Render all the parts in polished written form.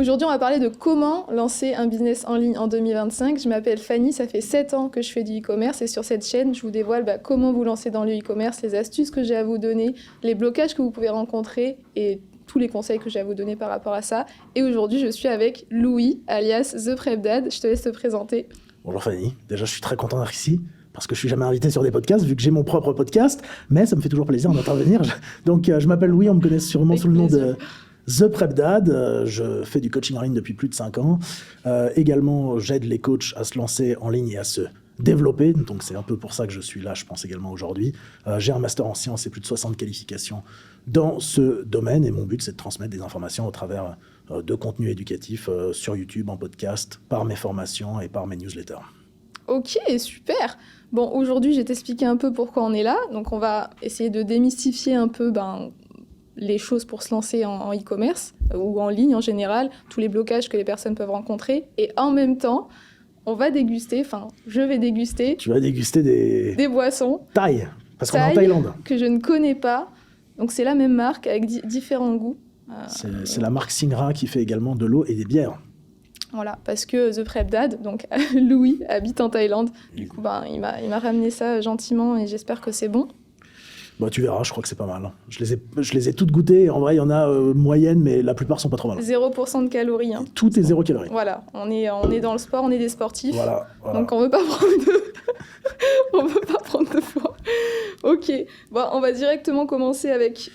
Aujourd'hui, on va parler de comment lancer un business en ligne en 2025. Je m'appelle Fanny, ça fait 7 ans que je fais du e-commerce et sur cette chaîne, je vous dévoile comment vous lancer dans le e-commerce, les astuces que j'ai à vous donner, les blocages que vous pouvez rencontrer et tous les conseils que j'ai à vous donner par rapport à ça. Et aujourd'hui, je suis avec Louis, alias The Prep Dad. Je te laisse te présenter. Bonjour Fanny, déjà je suis très content d'être ici, parce que je suis jamais invité sur des podcasts, vu que j'ai mon propre podcast, mais ça me fait toujours plaisir d'intervenir. Donc je m'appelle Louis, on me connaît sûrement sous le nom de The Prep Dad. Je fais du coaching en ligne depuis plus de 5 ans. Également, j'aide les coachs à se lancer en ligne et à se développer, donc c'est un peu pour ça que je suis là, je pense également aujourd'hui. J'ai un master en sciences et plus de 60 qualifications dans ce domaine, et mon but c'est de transmettre des informations au travers de contenus éducatifs sur YouTube, en podcast, par mes formations et par mes newsletters. Ok, super. Bon, aujourd'hui, je vais t'expliquer un peu pourquoi on est là. Donc, on va essayer de démystifier un peu les choses pour se lancer en e-commerce ou en ligne en général, tous les blocages que les personnes peuvent rencontrer. Et en même temps, on va déguster, je vais déguster... Tu vas déguster des boissons. Thaï, parce qu'on est en Thaïlande. Que je ne connais pas. Donc, c'est la même marque avec différents goûts. C'est la marque Singra qui fait également de l'eau et des bières. Voilà, parce que The Prep Dad, donc Louis, habite en Thaïlande. Du coup, il m'a ramené ça gentiment et j'espère que c'est bon. Bah, tu verras, je crois que c'est pas mal. Je les ai toutes goûtées. En vrai, il y en a moyennes, mais la plupart sont pas trop mal. 0% de calories. Hein. Tout est 0 calories. Voilà, on est dans le sport, on est des sportifs. Voilà. Donc on veut pas prendre de poids. Ok, bon, on va directement commencer avec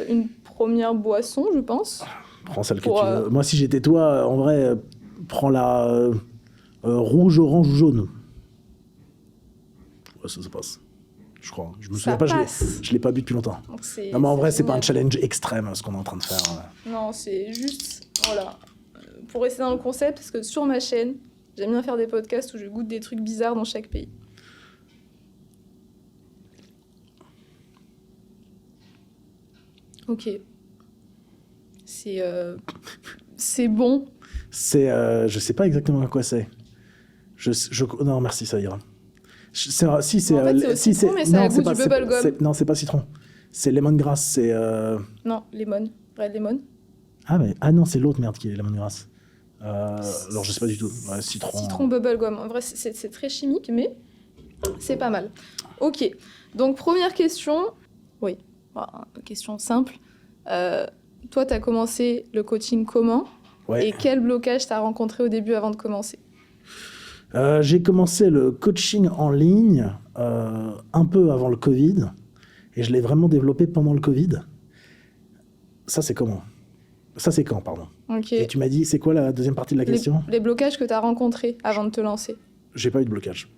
une première boisson, je pense. Prends celle que tu veux. Moi, si j'étais toi, en vrai, prends la rouge, orange ou jaune. Ouais, ça passe. Je crois. Je me souviens pas, je l'ai pas bu depuis longtemps. Non, mais en vrai, c'est pas un challenge extrême ce qu'on est en train de faire. Non, c'est juste, voilà, pour rester dans le concept, parce que sur ma chaîne, j'aime bien faire des podcasts où je goûte des trucs bizarres dans chaque pays. Ok. C'est bon. Je sais pas exactement quoi c'est. Non, merci, ça ira. En fait, c'est citron, mais ça a le goût du bubblegum. Non, c'est pas citron. C'est lemongrass, c'est... Non, lemon. Red lemon. Ah non, c'est l'autre merde qui est lemongrass. Alors, je sais pas du tout. Ouais, citron. Citron bubblegum. En vrai, c'est très chimique, mais c'est pas mal. Ok. Donc, première question. Oui, question simple. Toi, tu as commencé le coaching comment ? Ouais. Et quel blocage tu as rencontré au début avant de commencer ? J'ai commencé le coaching en ligne un peu avant le Covid, et je l'ai vraiment développé pendant le Covid. Ça, c'est comment ? Ça, c'est quand, pardon ? Ok. Et tu m'as dit, c'est quoi la deuxième partie de la question ? Les blocages que tu as rencontrés avant de te lancer. J'ai pas eu de blocage.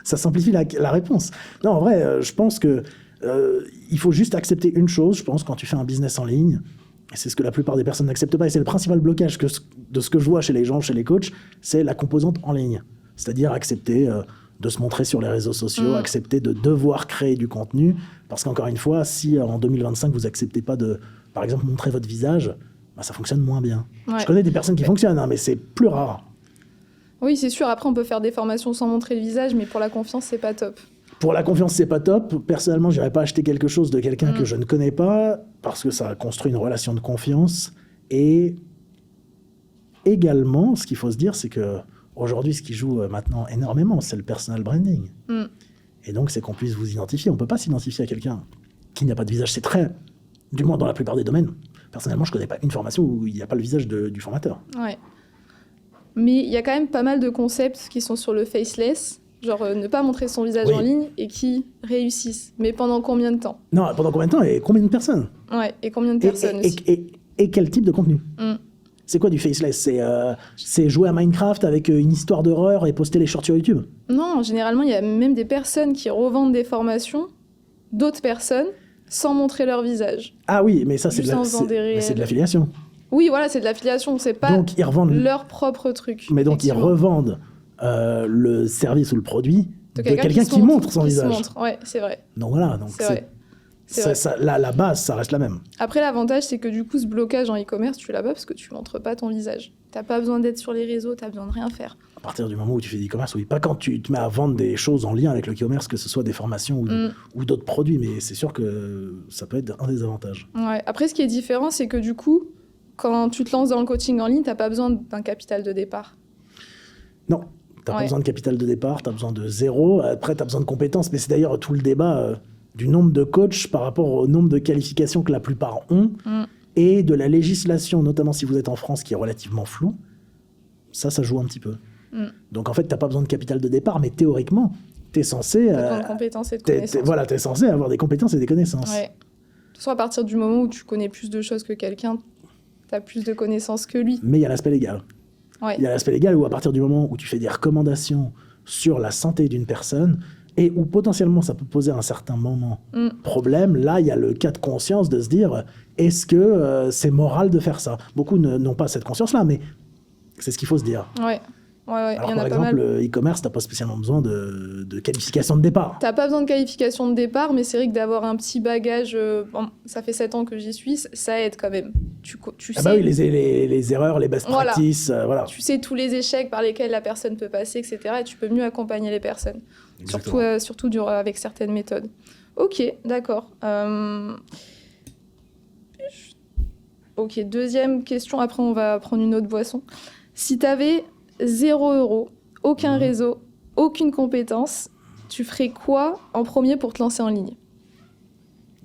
Ça simplifie la réponse. Non, en vrai, je pense que il faut juste accepter une chose, je pense, quand tu fais un business en ligne. Et c'est ce que la plupart des personnes n'acceptent pas. Et c'est le principal blocage de ce que je vois chez les gens, chez les coachs, c'est la composante en ligne. C'est-à-dire accepter de se montrer sur les réseaux sociaux, accepter de devoir créer du contenu. Parce qu'encore une fois, si en 2025, vous n'acceptez pas de, par exemple, montrer votre visage, ça fonctionne moins bien. Ouais. Je connais des personnes qui fonctionnent, mais c'est plus rare. Oui, c'est sûr. Après, on peut faire des formations sans montrer le visage, mais pour la confiance, c'est pas top. Pour la confiance, c'est pas top. Personnellement, je n'irais pas acheter quelque chose de quelqu'un que je ne connais pas, parce que ça construit une relation de confiance. Et également, ce qu'il faut se dire, c'est qu'aujourd'hui, ce qui joue maintenant énormément, c'est le personal branding. Et donc, c'est qu'on puisse vous identifier. On ne peut pas s'identifier à quelqu'un qui n'a pas de visage. C'est très, du moins dans la plupart des domaines. Personnellement, je ne connais pas une formation où il n'y a pas le visage du formateur. Ouais. Mais il y a quand même pas mal de concepts qui sont sur le faceless. Genre ne pas montrer son visage en ligne et qui réussissent. Mais pendant combien de temps ? Non, pendant combien de temps et combien de personnes ? Ouais, et combien de personnes aussi. Et quel type de contenu ? C'est quoi du faceless ? C'est jouer à Minecraft avec une histoire d'horreur et poster les shorts sur YouTube ? Non, généralement, il y a même des personnes qui revendent des formations d'autres personnes sans montrer leur visage. Ah oui, mais ça, c'est de l'affiliation. Oui, voilà, c'est de l'affiliation. C'est pas donc, leur propre truc. Mais donc, ils revendent le service ou le produit de quelqu'un qui montre son visage. Ouais, c'est vrai. Donc voilà, la base, ça reste la même. Après, l'avantage, c'est que du coup, ce blocage en e-commerce, tu l'as pas parce que tu montres pas ton visage. T'as pas besoin d'être sur les réseaux, t'as besoin de rien faire. À partir du moment où tu fais de l'e-commerce, oui, pas quand tu te mets à vendre des choses en lien avec le e-commerce, que ce soit des formations ou d'autres produits, mais c'est sûr que ça peut être un des avantages. Ouais. Après, ce qui est différent, c'est que du coup, quand tu te lances dans le coaching en ligne, tu n'as pas besoin d'un capital de départ. Non, tu n'as pas besoin de capital de départ, tu as besoin de zéro. Après, tu as besoin de compétences. Mais c'est d'ailleurs tout le débat du nombre de coachs par rapport au nombre de qualifications que la plupart ont et de la législation, notamment si vous êtes en France, qui est relativement floue. Ça joue un petit peu. Donc en fait, tu n'as pas besoin de capital de départ, mais théoriquement, tu es censé... de compétences et de connaissances. Voilà, tu es censé avoir des compétences et des connaissances. Ouais. De toute façon, à partir du moment où tu connais plus de choses que quelqu'un, tu as plus de connaissances que lui. Mais il y a l'aspect légal. Ouais. Il y a l'aspect légal où à partir du moment où tu fais des recommandations sur la santé d'une personne et où potentiellement ça peut poser à un certain moment problème, là il y a le cas de conscience de se dire est-ce que c'est moral de faire ça. Beaucoup n'ont pas cette conscience-là, mais c'est ce qu'il faut se dire. Ouais. Alors, il y en par a exemple, pas mal. le e-commerce, tu n'as pas spécialement besoin de qualification de départ. T'as pas besoin de qualification de départ, mais c'est vrai que d'avoir un petit bagage, ça fait 7 ans que j'y suis, ça aide quand même. Tu sais, Bah oui, les erreurs, les best Voilà. practices, voilà. tu sais tous les échecs par lesquels la personne peut passer, etc. Et tu peux mieux accompagner les personnes. Exactement. Surtout avec certaines méthodes. Ok, d'accord. Ok, deuxième question, après on va prendre une autre boisson. Si t'avais 0 €, aucun réseau, aucune compétence, tu ferais quoi en premier pour te lancer en ligne?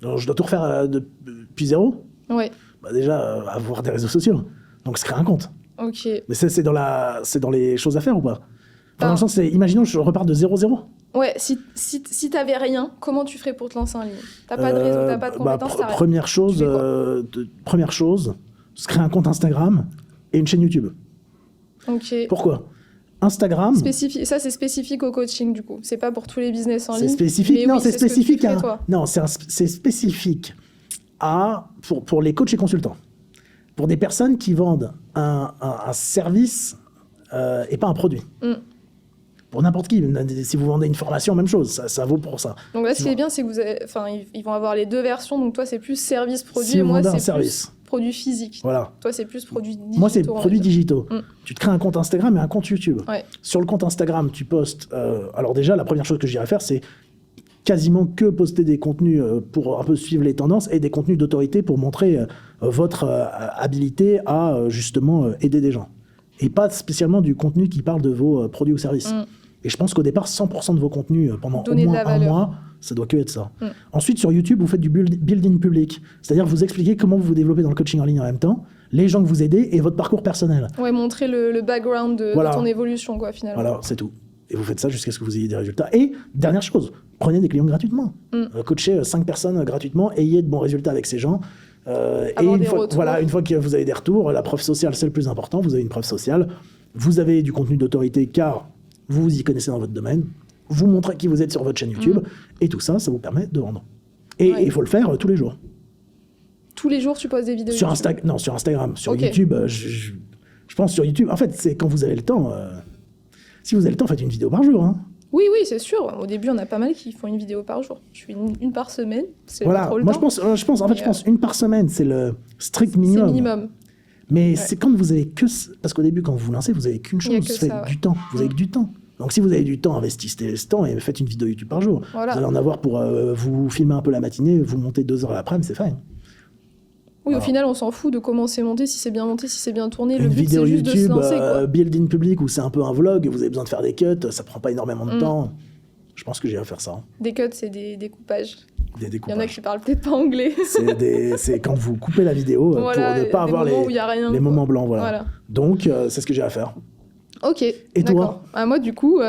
Donc, je dois tout refaire depuis zéro. Ouais, Bah déjà, avoir des réseaux sociaux. Donc, se créer un compte. ok. Mais c'est dans les choses à faire ou pas? Enfin, dans le sens, imaginons que je repars de 0-0. Ouais, si t'avais rien, comment tu ferais pour te lancer en ligne? T'as pas de réseau, t'as pas de compétences, t'as rien. Première chose, Tu fais quoi se créer un compte Instagram et une chaîne YouTube. Ok. Pourquoi? Instagram, Ça, c'est spécifique au coaching, du coup. C'est pas pour tous les business en ligne. c'est spécifique. Mais Non, oui, c'est ce que tu spécifique. fais, toi. Non, c'est spécifique pour les coachs et consultants. Pour des personnes qui vendent un service et pas un produit. Pour n'importe qui. Si vous vendez une formation, même chose. Ça vaut pour ça. Donc là, ce qui est bien, c'est que ils vont avoir les deux versions. Donc toi, c'est plus service-produit. Si et vous moi, vendez un c'est service. plus produit physique. Voilà. Toi, c'est plus produit digitaux. Moi, c'est on va produits dire. digitaux. Tu te crées un compte Instagram et un compte YouTube. Ouais. Sur le compte Instagram, tu postes... alors déjà, la première chose que j'irais faire, c'est quasiment que poster des contenus pour un peu suivre les tendances et des contenus d'autorité pour montrer votre habilité à justement aider des gens. Et pas spécialement du contenu qui parle de vos produits ou services. Et je pense qu'au départ, 100% de vos contenus pendant Donner au de moins la un valeur. mois, ça doit que être ça. Ensuite, sur YouTube, vous faites du building public. C'est-à-dire vous expliquez comment vous vous développez dans le coaching en ligne en même temps, les gens que vous aidez et votre parcours personnel. Ouais, montrer le background de Voilà. ton évolution, quoi, finalement. Voilà, c'est tout. Et vous faites ça jusqu'à ce que vous ayez des résultats. Et dernière chose, prenez des clients gratuitement. Coachez 5 personnes gratuitement, ayez de bons résultats avec ces gens. Et Avoir une des fois, retours. voilà, une fois que vous avez des retours, la preuve sociale, c'est le plus important. Vous avez une preuve sociale. Vous avez du contenu d'autorité car vous vous y connaissez dans votre domaine. Vous montrez qui vous êtes sur votre chaîne YouTube. Et tout ça, ça vous permet de vendre. Et il faut le faire tous les jours. Tous les jours, tu poses des vidéos Sur YouTube. Non, sur Instagram. Sur Ok. YouTube, je pense sur YouTube. En fait, c'est quand vous avez le temps. Si vous avez le temps, faites une vidéo par jour. Hein. Oui, c'est sûr. Au début, on a pas mal qui font une vidéo par jour. Je fais une par semaine. C'est pas Voilà. trop le Moi, temps. je pense une par semaine, c'est le strict C'est minimum. minimum. Mais c'est quand vous avez que... Parce qu'au début, quand vous vous lancez, vous avez qu'une Il y a chose, que c'est ça, ouais. du temps. Vous avez que du temps. Donc si vous avez du temps, investissez ce temps et faites une vidéo YouTube par jour. Voilà. Vous allez en avoir pour vous filmer un peu la matinée, vous montez 2 heures l'après-midi, c'est fine. Oui, Voilà. au final, on s'en fout de comment c'est monté, si c'est bien monté, si c'est bien tourné. Le Une but, vidéo c'est juste de se YouTube, lancer, quoi. build in public, où c'est un peu un vlog, vous avez besoin de faire des cuts, ça prend pas énormément de temps. Je pense que j'irai faire ça. Des cuts, c'est des découpages. Des Il y en a découpages. qui parlent peut-être pas anglais. C'est quand vous coupez la vidéo Voilà, pour ne pas des avoir moments où il y a rien, les quoi. moments blancs. Voilà. Voilà. Donc, c'est ce que j'ai à faire. Ok. Et d'accord. toi Moi, du coup,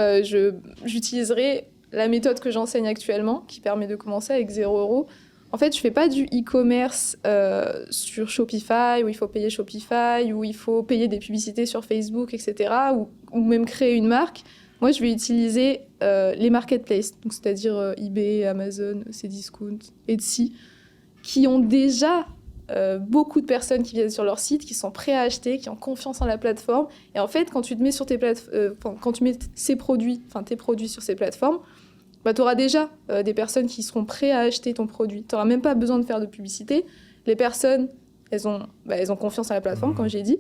j'utiliserai la méthode que j'enseigne actuellement, qui permet de commencer avec 0 €. En fait, je fais pas du e-commerce sur Shopify, où il faut payer Shopify, où il faut payer des publicités sur Facebook, etc., ou même créer une marque. Moi, je vais utiliser les marketplaces, donc c'est-à-dire eBay, Amazon, Cdiscount, Etsy, qui ont déjà beaucoup de personnes qui viennent sur leur site, qui sont prêts à acheter, qui ont confiance en la plateforme. Et en fait, quand tu te mets sur quand tu mets tes produits sur ces plateformes, bah, tu auras déjà des personnes qui seront prêtes à acheter ton produit. Tu n'auras même pas besoin de faire de publicité. Les personnes, elles ont confiance en la plateforme, comme j'ai dit.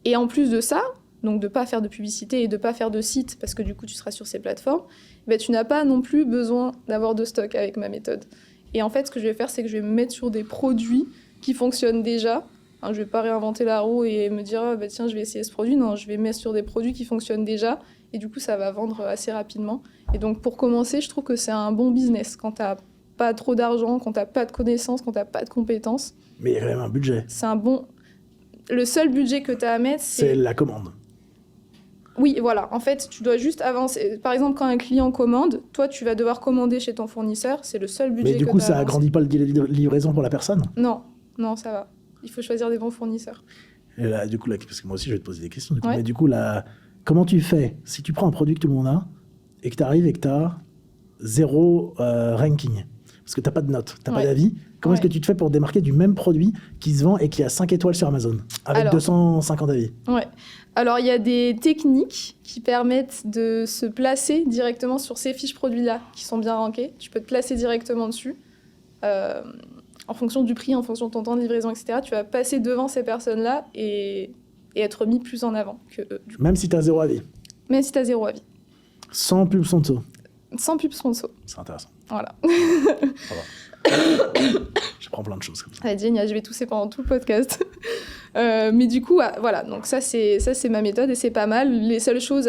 Et en plus de ça, donc de ne pas faire de publicité et de ne pas faire de site, parce que du coup, tu seras sur ces plateformes, bah, tu n'as pas non plus besoin d'avoir de stock avec ma méthode. Et en fait, ce que je vais faire, c'est que je vais me mettre sur des produits qui fonctionnent déjà Hein, je vais pas réinventer la roue et me dire tiens, je vais essayer ce produit. Non, je vais mettre sur des produits qui fonctionnent déjà et du coup, ça va vendre assez rapidement. Et donc, pour commencer, je trouve que c'est un bon business quand tu n'as pas trop d'argent, quand tu n'as pas de connaissances, quand tu n'as pas de compétences. Mais il y a quand même un budget. C'est un bon... Le seul budget que tu as à mettre, c'est la commande. Oui, voilà. En fait, tu dois juste avancer. Par exemple, quand un client commande, toi, tu vas devoir commander chez ton fournisseur. C'est le seul budget que tu as. Mais du coup, ça agrandit pas le délai de livraison pour la personne? Non, ça va. Il faut choisir des bons fournisseurs. Et là, du coup, parce que moi aussi, je vais te poser des questions. Ouais. Mais du coup, là, comment tu fais si tu prends un produit que tout le monde a et que tu arrives et que tu as 0 ranking? Parce que tu n'as pas de notes, tu n'as pas d'avis. Comment est-ce que tu te fais pour démarquer du même produit qui se vend et qui a 5 étoiles sur Amazon avec 250 avis? Ouais. Alors, il y a des techniques qui permettent de se placer directement sur ces fiches produits-là qui sont bien rankées. Tu peux te placer directement dessus. En fonction du prix, en fonction de ton temps de livraison, etc. Tu vas passer devant ces personnes-là et être mis plus en avant que eux. Même si tu as 0 avis? Même si tu as 0 avis. Sans pub sponsor? Sans pub sponsor. C'est intéressant. Voilà. Je prends plein de choses comme ça. Ah, génial, je vais tousser pendant tout le podcast. Mais du coup, voilà, donc ça c'est ma méthode et c'est pas mal. Les seules choses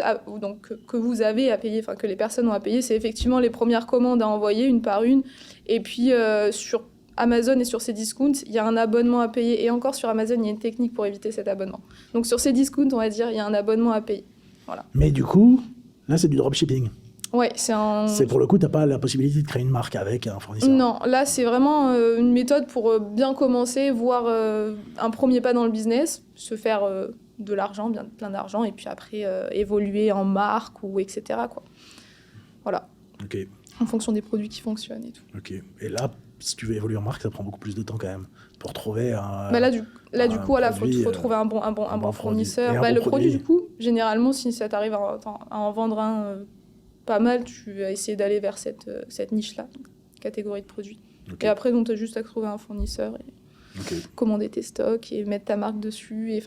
que vous avez à payer, enfin que les personnes ont à payer, c'est effectivement les premières commandes à envoyer une par une. Et puis sur Amazon et sur Cdiscount, il y a un abonnement à payer. Et encore sur Amazon, il y a une technique pour éviter cet abonnement. Donc sur Cdiscount, on va dire, il y a un abonnement à payer. Voilà. Mais du coup, là c'est du dropshipping. Ouais, c'est pour le coup, tu n'as pas la possibilité de créer une marque avec un fournisseur. Non, là, c'est vraiment une méthode pour bien commencer, voir un premier pas dans le business, se faire de l'argent, plein d'argent, et puis après évoluer en marque ou etc. quoi. Voilà. Ok. En fonction des produits qui fonctionnent et tout. Ok. Et là, si tu veux évoluer en marque, ça prend beaucoup plus de temps quand même pour trouver un. Là, du coup, voilà, faut trouver un bon fournisseur. Le produit, du coup, généralement, si ça t'arrive à en vendre un pas mal, tu vas essayer d'aller vers cette niche-là, catégorie de produits. Okay. Et après, tu as juste à trouver un fournisseur et commander tes stocks et mettre ta marque dessus.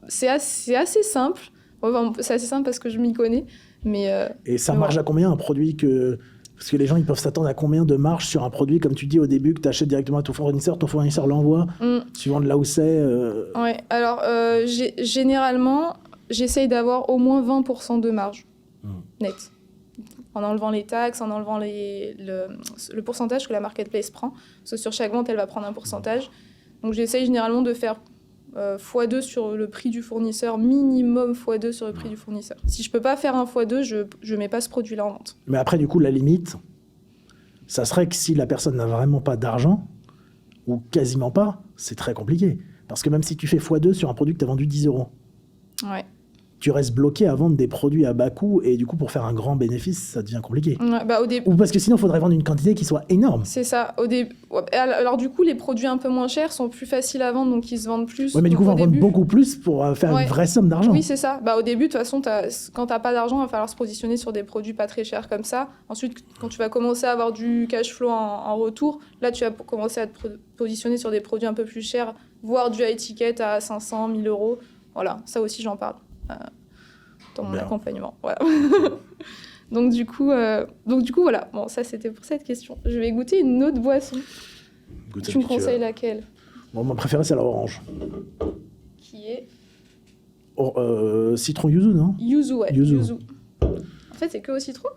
C'est assez simple. C'est assez simple parce que je m'y connais. Et ça marche à combien un produit que... Parce que les gens, ils peuvent s'attendre à combien de marge sur un produit, comme tu dis au début, que tu achètes directement à ton fournisseur l'envoie, suivant de là où c'est Ouais, alors généralement, j'essaye d'avoir au moins 20% de marge net. En enlevant les taxes, en enlevant le pourcentage que la marketplace prend. Parce que sur chaque vente, elle va prendre un pourcentage. Donc j'essaye généralement de faire x2 sur le prix du fournisseur, minimum x2 sur le prix du fournisseur. Si je peux pas faire un x2, je mets pas ce produit-là en vente. Mais après, du coup, la limite, ça serait que si la personne n'a vraiment pas d'argent, ou quasiment pas, c'est très compliqué. Parce que même si tu fais x2 sur un produit que tu as vendu 10 €, ouais. Tu restes bloqué à vendre des produits à bas coût et du coup, pour faire un grand bénéfice, ça devient compliqué. Ouais, Ou parce que sinon, il faudrait vendre une quantité qui soit énorme. C'est ça. Alors du coup, les produits un peu moins chers sont plus faciles à vendre, donc ils se vendent plus. Oui, mais du coup, on va vendre beaucoup plus pour faire une vraie somme d'argent. Oui, c'est ça. Au début, de toute façon, quand t'as pas d'argent, il va falloir se positionner sur des produits pas très chers comme ça. Ensuite, quand tu vas commencer à avoir du cash flow en retour, là, tu vas commencer à te positionner sur des produits un peu plus chers, voire du high ticket à 500, 1000 €. Voilà, ça aussi, j'en parle. Dans mon accompagnement. Voilà. donc du coup, voilà. Bon, ça, c'était pour cette question. Je vais goûter une autre boisson. Tu me conseilles laquelle? Bon, ma préférée, c'est l'orange. Qui est citron yuzu, non? Yuzu, ouais. Yuzu. En fait, c'est que au citron?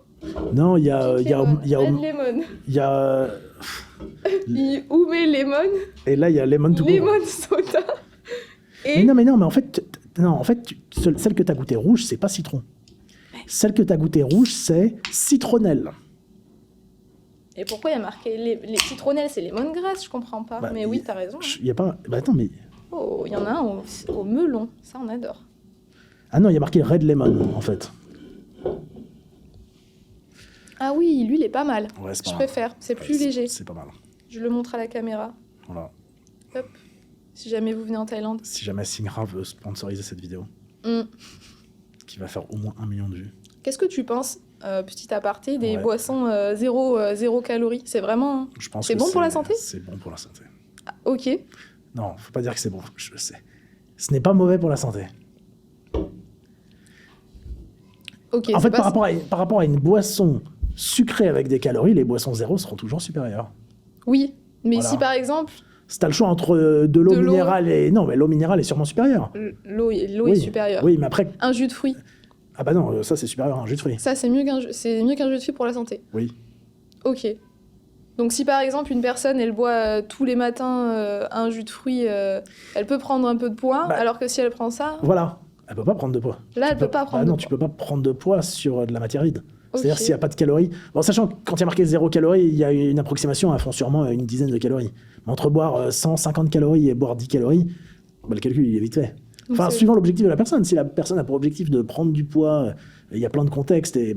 Non, il y a... Red lemon. Il y a... Ume lemon. Et là, il y a lemon to go. Lemon soda. Et... Mais non, mais en fait... celle que tu as goûtée rouge, c'est pas citron. Celle que tu as goûtée rouge, c'est citronnelle. Et pourquoi il y a marqué les citronnelles, c'est lemongrass? Je comprends pas. Mais oui, t'as raison. Il y a pas... attends, mais... Oh, il y en a un au melon. Ça, on adore. Ah non, il y a marqué red lemon, en fait. Ah oui, lui, il est pas mal. Ouais, je préfère. C'est plus léger. C'est pas mal. Je le montre à la caméra. Voilà. Hop. Si jamais vous venez en Thaïlande. Si jamais Singra veut sponsoriser cette vidéo, qui va faire au moins 1 million de vues. Qu'est-ce que tu penses, petit aparté, des boissons zéro calories? C'est vraiment... C'est bon pour la santé? C'est bon pour la santé. Ah, ok. Non, faut pas dire que c'est bon. Je sais. Ce n'est pas mauvais pour la santé. Ok. En fait, par rapport à une boisson sucrée avec des calories, les boissons zéro seront toujours supérieures. Oui, mais si par exemple... Si t'as le choix entre de l'eau minérale et... Non, mais l'eau minérale est sûrement supérieure. L'eau est supérieure. Oui, mais après... Un jus de fruits. Ah bah non, ça c'est supérieur à un jus de fruits. Ça, c'est mieux qu'un jus de fruits pour la santé. Oui. Ok. Donc si par exemple une personne, elle boit tous les matins un jus de fruits, elle peut prendre un peu de poids, alors que si elle prend ça... Voilà. Elle peut pas prendre de poids. Là, elle peut pas prendre de poids. Non, tu peux pas prendre de poids sur de la matière vide. Okay. C'est-à-dire s'il n'y a pas de calories. Bon, sachant que quand il y a marqué 0 calories, il y a une approximation, elles font sûrement une dizaine de calories. Mais entre boire 150 calories et boire 10 calories, le calcul il est vite fait. Enfin, suivant l'objectif de la personne. Si la personne a pour objectif de prendre du poids, il y a plein de contextes et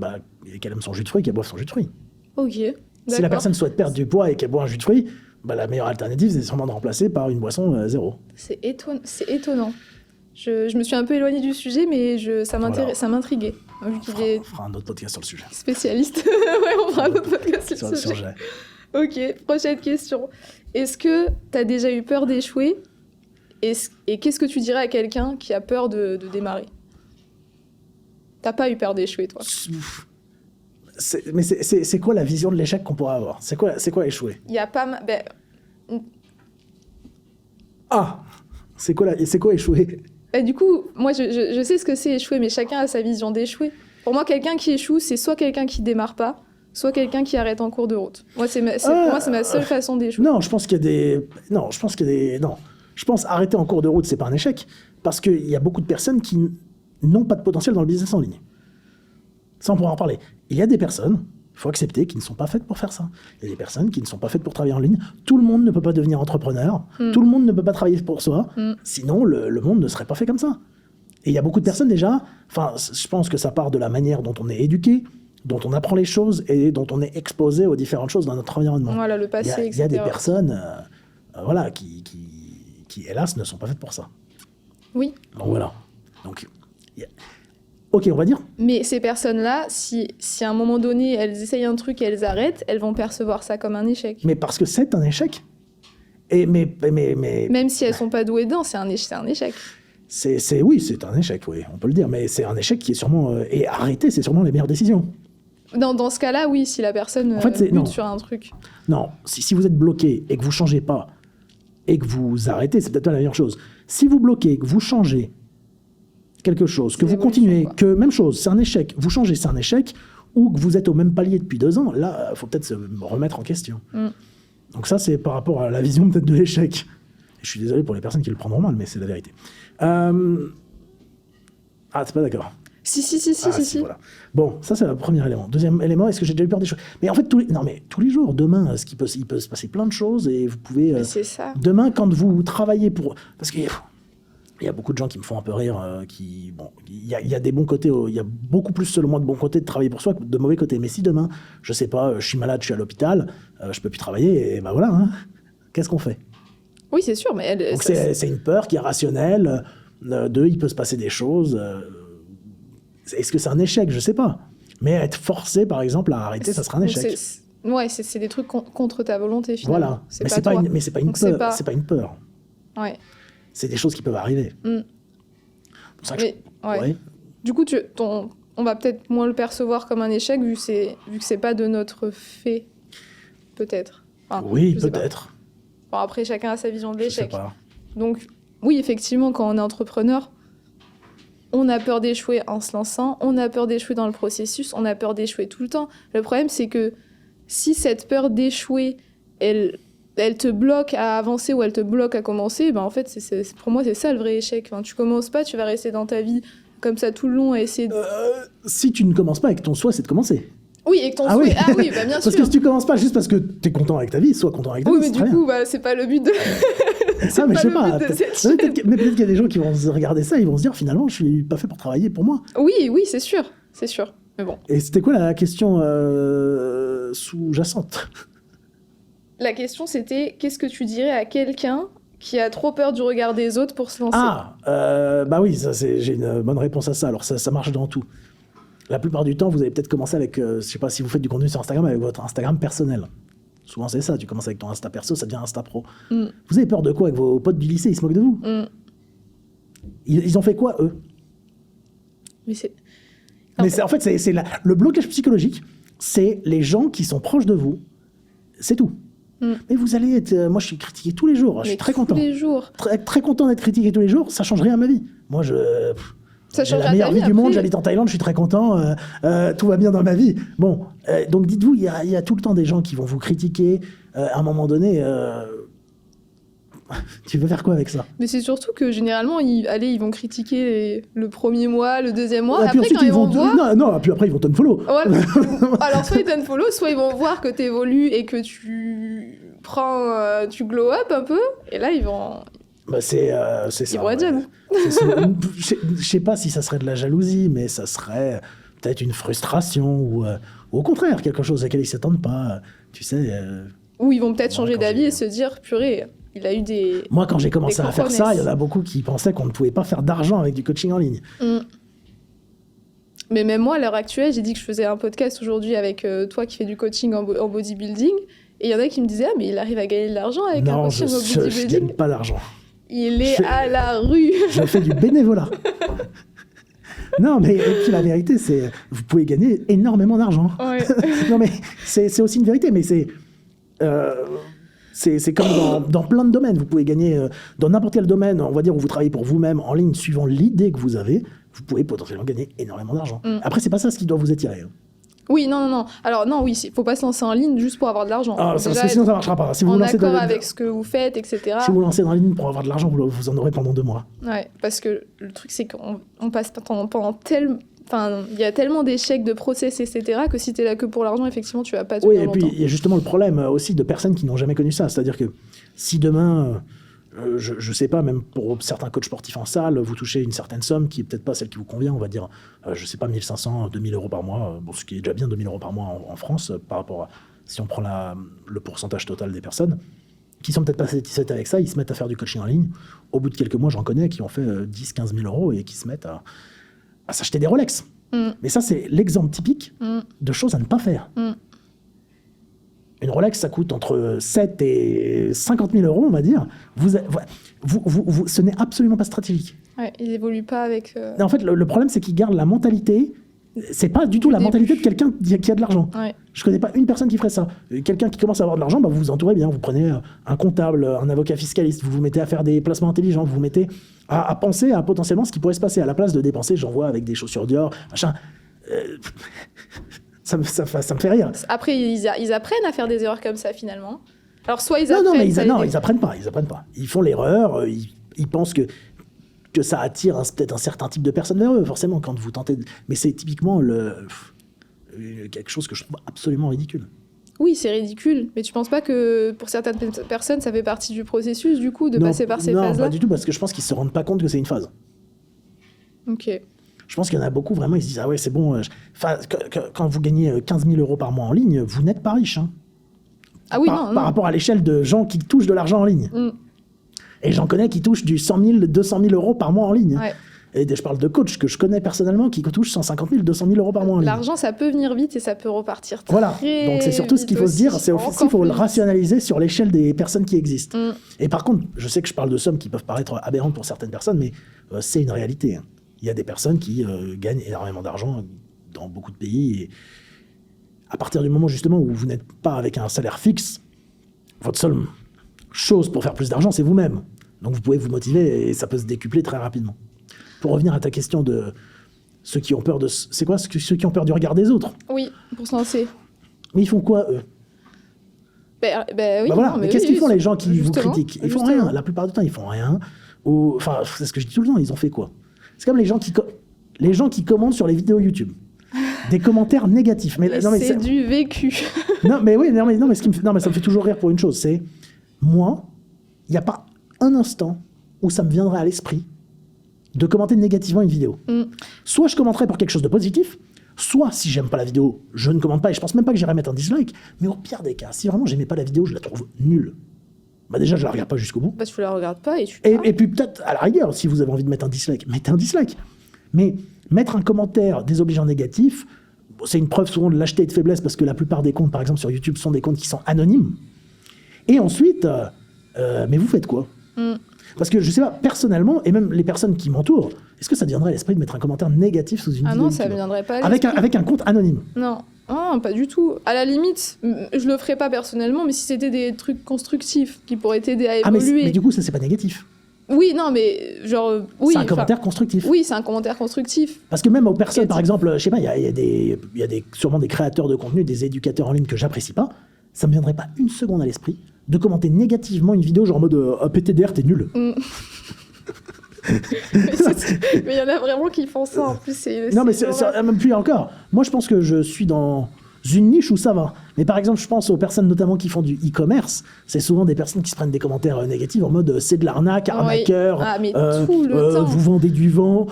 qu'elle aime son jus de fruits, qu'elle boive son jus de fruits. Ok. Si la personne souhaite perdre du poids et qu'elle boit un jus de fruits, la meilleure alternative, c'est sûrement de remplacer par une boisson zéro. C'est étonnant. Je me suis un peu éloignée du sujet, mais ça m'intriguait. On fera un autre podcast sur le sujet. Spécialiste. Ouais, on fera un autre podcast sur le sujet. Ok, prochaine question. Est-ce que tu as déjà eu peur d'échouer ? Et qu'est-ce que tu dirais à quelqu'un qui a peur de démarrer ? T'as pas eu peur d'échouer, toi ? Mais c'est quoi la vision de l'échec qu'on pourrait avoir ? C'est quoi échouer ? Il y a pas mal... C'est quoi échouer ? Du coup, moi, je sais ce que c'est échouer, mais chacun a sa vision d'échouer. Pour moi, quelqu'un qui échoue, c'est soit quelqu'un qui démarre pas, soit quelqu'un qui arrête en cours de route. Pour moi, c'est ma seule façon d'échouer. Non, je pense qu'il y a des... Non. Je pense arrêter en cours de route, c'est pas un échec, parce qu'il y a beaucoup de personnes qui n'ont pas de potentiel dans le business en ligne. Ça, on pourra en parler. Il y a des personnes, il faut accepter, qui ne sont pas faites pour faire ça. Il y a des personnes qui ne sont pas faites pour travailler en ligne. Tout le monde ne peut pas devenir entrepreneur. Tout le monde ne peut pas travailler pour soi. Sinon, le monde ne serait pas fait comme ça. Et il y a beaucoup de personnes déjà... Enfin, je pense que ça part de la manière dont on est éduqué, dont on apprend les choses et dont on est exposé aux différentes choses dans notre environnement. Voilà, le passé, etc. Il y a des personnes qui, hélas, ne sont pas faites pour ça. Oui. Donc voilà. Donc, ok, on va dire. Mais ces personnes-là, si à un moment donné, elles essayent un truc et elles arrêtent, elles vont percevoir ça comme un échec. Mais parce que c'est un échec. Mais... Même si elles sont pas douées dedans, c'est un échec. Oui, c'est un échec, oui, on peut le dire. Mais c'est un échec qui est sûrement... et arrêter, c'est sûrement les meilleures décisions. Dans ce cas-là, oui, si la personne bute sur un truc. Non, si vous êtes bloqué et que vous changez pas, et que vous arrêtez, c'est peut-être pas la meilleure chose. Si vous bloquez, que vous changez quelque chose, que vous continuez, que même chose, c'est un échec, vous changez, c'est un échec, ou que vous êtes au même palier depuis 2 ans, là, il faut peut-être se remettre en question. Donc ça, c'est par rapport à la vision peut-être de l'échec. Et je suis désolé pour les personnes qui le prendront mal, mais c'est la vérité. Ah, t'es pas d'accord ? Si. Voilà. Bon, ça c'est le premier élément. Deuxième élément, est-ce que j'ai déjà eu peur des choses ? Mais en fait, tous les jours, demain, il peut se passer plein de choses et vous pouvez... c'est ça. Demain, quand vous travaillez pour... Parce qu'il y a beaucoup de gens qui me font un peu rire, il y a des bons côtés, il y a beaucoup plus selon moi de bons côtés de travailler pour soi que de mauvais côtés. Mais si demain, je sais pas, je suis malade, je suis à l'hôpital, je peux plus travailler, et voilà, hein, qu'est-ce qu'on fait ? Oui, c'est sûr, mais... Donc c'est une peur qui est rationnelle, il peut se passer des choses... Est-ce que c'est un échec ? Je sais pas. Mais être forcé, par exemple, à arrêter, ça sera un échec. C'est des trucs contre ta volonté, finalement. Voilà. Mais c'est pas une peur. C'est pas une peur. Ouais. C'est des choses qui peuvent arriver. Pour ça que ouais. Du coup, on va peut-être moins le percevoir comme un échec, vu que c'est pas de notre fait, peut-être. Enfin, oui, peut-être. Bon, après, chacun a sa vision de l'échec. Je sais pas. Donc, oui, effectivement, quand on est entrepreneur, on a peur d'échouer en se lançant, on a peur d'échouer dans le processus, on a peur d'échouer tout le temps. Le problème, c'est que si cette peur d'échouer, elle te bloque à avancer ou elle te bloque à commencer, en fait, pour moi, c'est ça le vrai échec. Enfin, tu commences pas, tu vas rester dans ta vie comme ça tout le long à essayer de... Si tu ne commences pas avec ton souhait, c'est de commencer. Oui, et que ton souhait... Oui. Ah oui, bien sûr. Parce que si tu commences pas juste parce que t'es content avec ta vie, sois content avec ta vie, oui, mais du coup, c'est pas le but de... Ça, mais je sais pas. Peut-être qu'il y a des gens qui vont regarder ça, ils vont se dire finalement, je suis pas fait pour travailler pour moi. Oui, c'est sûr. Mais bon. Et c'était quoi la question sous-jacente ? La question, c'était qu'est-ce que tu dirais à quelqu'un qui a trop peur du regard des autres pour se lancer ? Oui, j'ai une bonne réponse à ça. Alors ça marche dans tout. La plupart du temps, vous allez peut-être commencer avec, je sais pas si vous faites du contenu sur Instagram, avec votre Instagram personnel. Souvent, c'est ça. Tu commences avec ton Insta perso, ça devient Insta pro. Vous avez peur de quoi avec vos potes du lycée ? Ils se moquent de vous. Ils ont fait quoi, eux ? En fait, c'est le blocage psychologique. C'est les gens qui sont proches de vous. C'est tout. Mais vous allez être... moi, je suis critiqué tous les jours. Je suis très content. Tous les jours. Très content d'être critiqué tous les jours. Ça change rien à ma vie. Moi, j'ai la meilleure vie du monde. J'habite en Thaïlande. Je suis très content. Tout va bien dans ma vie. Bon, donc dites-vous, il y a tout le temps des gens qui vont vous critiquer. À un moment donné... tu veux faire quoi avec ça? Mais c'est surtout que généralement, ils vont critiquer le premier mois, le deuxième mois. Et puis après, ensuite, quand ils vont voir... Non, puis après, ils vont t'unfollow. Voilà. Alors, soit ils t'unfollow, soit ils vont voir que tu évolues et que tu prends... tu glow up un peu. Et là, ils vont... c'est ça. Ils vont être jaloux. Je sais pas si ça serait de la jalousie, mais ça serait peut-être une frustration ou au contraire, quelque chose auquel ils s'attendent pas. Tu sais... Ou ils vont peut-être changer d'avis et se dire, purée... Il a eu des... Moi, quand j'ai commencé à faire ça, il y en a beaucoup qui pensaient qu'on ne pouvait pas faire d'argent avec du coaching en ligne. Mais même moi, à l'heure actuelle, j'ai dit que je faisais un podcast aujourd'hui avec toi qui fais du coaching en bodybuilding. Et il y en a qui me disaient, ah, mais il arrive à gagner de l'argent avec un coaching en bodybuilding. Non, je gagne pas d'argent. Il est à la rue. Je fais du bénévolat. Non, mais puis la vérité, c'est vous pouvez gagner énormément d'argent. Ouais. Non, mais c'est aussi une vérité, mais c'est comme dans plein de domaines. Vous pouvez gagner dans n'importe quel domaine, on va dire, où vous travaillez pour vous-même en ligne, suivant l'idée que vous avez, vous pouvez potentiellement gagner énormément d'argent. Après, c'est pas ça ce qui doit vous attirer. Oui, non. Alors non, oui, faut pas se lancer en ligne juste pour avoir de l'argent. Sinon, ça marchera pas. Si vous en lancez accord avec ce que vous faites, etc. Si vous lancez dans la ligne pour avoir de l'argent, vous en aurez pendant 2 mois. Ouais, parce que le truc, c'est qu'on passe pendant tellement... Enfin, il y a tellement d'échecs de process, etc., que si tu es là que pour l'argent, effectivement, tu vas pas tenir longtemps. Oui, et puis il y a justement le problème aussi de personnes qui n'ont jamais connu ça. C'est-à-dire que si demain, je sais pas, même pour certains coachs sportifs en salle, vous touchez une certaine somme qui est peut-être pas celle qui vous convient, on va dire, je sais pas, 1500, 2000 euros par mois, ce qui est déjà bien 2000 euros par mois en France, par rapport à, si on prend le pourcentage total des personnes, qui sont peut-être pas satisfaites avec ça, ils se mettent à faire du coaching en ligne. Au bout de quelques mois, j'en connais qui ont fait 10, 15 000 euros et qui se mettent à s'acheter des Rolex. Mais ça, c'est l'exemple typique de choses à ne pas faire. Une Rolex, ça coûte entre 7 et 50 000 euros, on va dire. Ce n'est absolument pas stratégique. Ouais, ils évoluent pas avec... En fait, le problème, c'est qu'ils gardent la mentalité... C'est pas du tout la mentalité de quelqu'un qui a de l'argent. Ouais. Je connais pas une personne qui ferait ça. Quelqu'un qui commence à avoir de l'argent, vous vous entourez bien. Vous prenez un comptable, un avocat fiscaliste, vous vous mettez à faire des placements intelligents, vous vous mettez à penser à potentiellement ce qui pourrait se passer. À la place de dépenser, j'envoie avec des chaussures Dior, machin. Ça me fait rire. Après, ils apprennent à faire des erreurs comme ça, finalement. Alors, soit ils apprennent pas. Ils font l'erreur, ils pensent que ça attire peut-être un certain type de personnes vers eux, forcément, quand vous tentez... Mais c'est typiquement quelque chose que je trouve absolument ridicule. Oui, c'est ridicule, mais tu penses pas que pour certaines personnes, ça fait partie du processus, du coup, de passer par ces phases-là? Non, pas du tout, parce que je pense qu'ils se rendent pas compte que c'est une phase. Ok. Je pense qu'il y en a beaucoup, vraiment, ils se disent « Ah ouais, c'est bon. » Quand vous gagnez 15 000 euros par mois en ligne, vous n'êtes pas riche. Hein. Ah oui, non. Par rapport à l'échelle de gens qui touchent de l'argent en ligne. Et j'en connais qui touchent du 100 000, 200 000 euros par mois en ligne. Ouais. Et je parle de coachs que je connais personnellement qui touchent 150 000, 200 000 euros par mois en ligne. L'argent, ça peut venir vite et ça peut repartir très Voilà. Donc c'est surtout ce qu'il faut se dire, c'est aussi il faut le rationaliser sur l'échelle des personnes qui existent. Et par contre, je sais que je parle de sommes qui peuvent paraître aberrantes pour certaines personnes, mais c'est une réalité. Hein. Il y a des personnes qui gagnent énormément d'argent dans beaucoup de pays. Et à partir du moment justement où vous n'êtes pas avec un salaire fixe, votre seule chose pour faire plus d'argent, c'est vous-même. Donc vous pouvez vous motiver et ça peut se décupler très rapidement. Pour revenir à ta question de ceux qui ont peur de... C'est quoi? Ceux qui ont peur du regard des autres? Oui, pour se lancer. Mais ils font quoi, eux? Oui, voilà. Mais qu'est-ce qu'ils font, les gens qui vous justement, critiquent? Ils font rien. La plupart du temps, ils font rien. Enfin, c'est ce que je dis tout le temps, ils ont fait quoi? C'est comme les gens qui commentent sur les vidéos YouTube. Des commentaires négatifs. C'est du vécu. Non, mais oui, mais ça me fait toujours rire pour une chose, c'est... Moi, il n'y a pas un instant où ça me viendrait à l'esprit de commenter négativement une vidéo. Soit je commenterais pour quelque chose de positif, soit si j'aime pas la vidéo, je ne commente pas et je pense même pas que j'irai mettre un dislike. Mais au pire des cas, si vraiment j'aimais pas la vidéo, je la trouve nulle. Déjà, je la regarde pas jusqu'au bout. Tu la regardes pas et tu... Et puis peut-être, à la rigueur, si vous avez envie de mettre un dislike, mettez un dislike. Mais mettre un commentaire désobligeant négatif, c'est une preuve souvent de lâcheté et de faiblesse parce que la plupart des comptes, par exemple sur YouTube, sont des comptes qui sont anonymes. Et ensuite, mais vous faites quoi? Parce que je sais pas, personnellement, et même les personnes qui m'entourent, est-ce que ça te viendrait à l'esprit de mettre un commentaire négatif sous une vidéo? Ah non, ça ne viendrait pas à avec un compte anonyme? Non. Ah, pas du tout. À la limite, je le ferais pas personnellement, mais si c'était des trucs constructifs qui pourraient t'aider à évoluer. Mais du coup, ça, c'est pas négatif. Oui, non, mais genre... Oui, c'est un commentaire constructif. Oui, c'est un commentaire constructif. Parce que même aux personnes, par exemple, je sais pas, il y a sûrement des créateurs de contenu, des éducateurs en ligne que j'apprécie pas, ça me viendrait pas une seconde à l'esprit de commenter négativement une vidéo genre en mode PTDR, t'es nul. Mais il y en a vraiment qui font ça, en plus. Non, mais c'est même plus encore. Moi, je pense que je suis dans une niche où ça va. Mais par exemple, je pense aux personnes notamment qui font du e-commerce. C'est souvent des personnes qui se prennent des commentaires négatifs en mode c'est de l'arnaque, arnaqueur, oui. Ah, mais tout le temps. vous vendez du vent.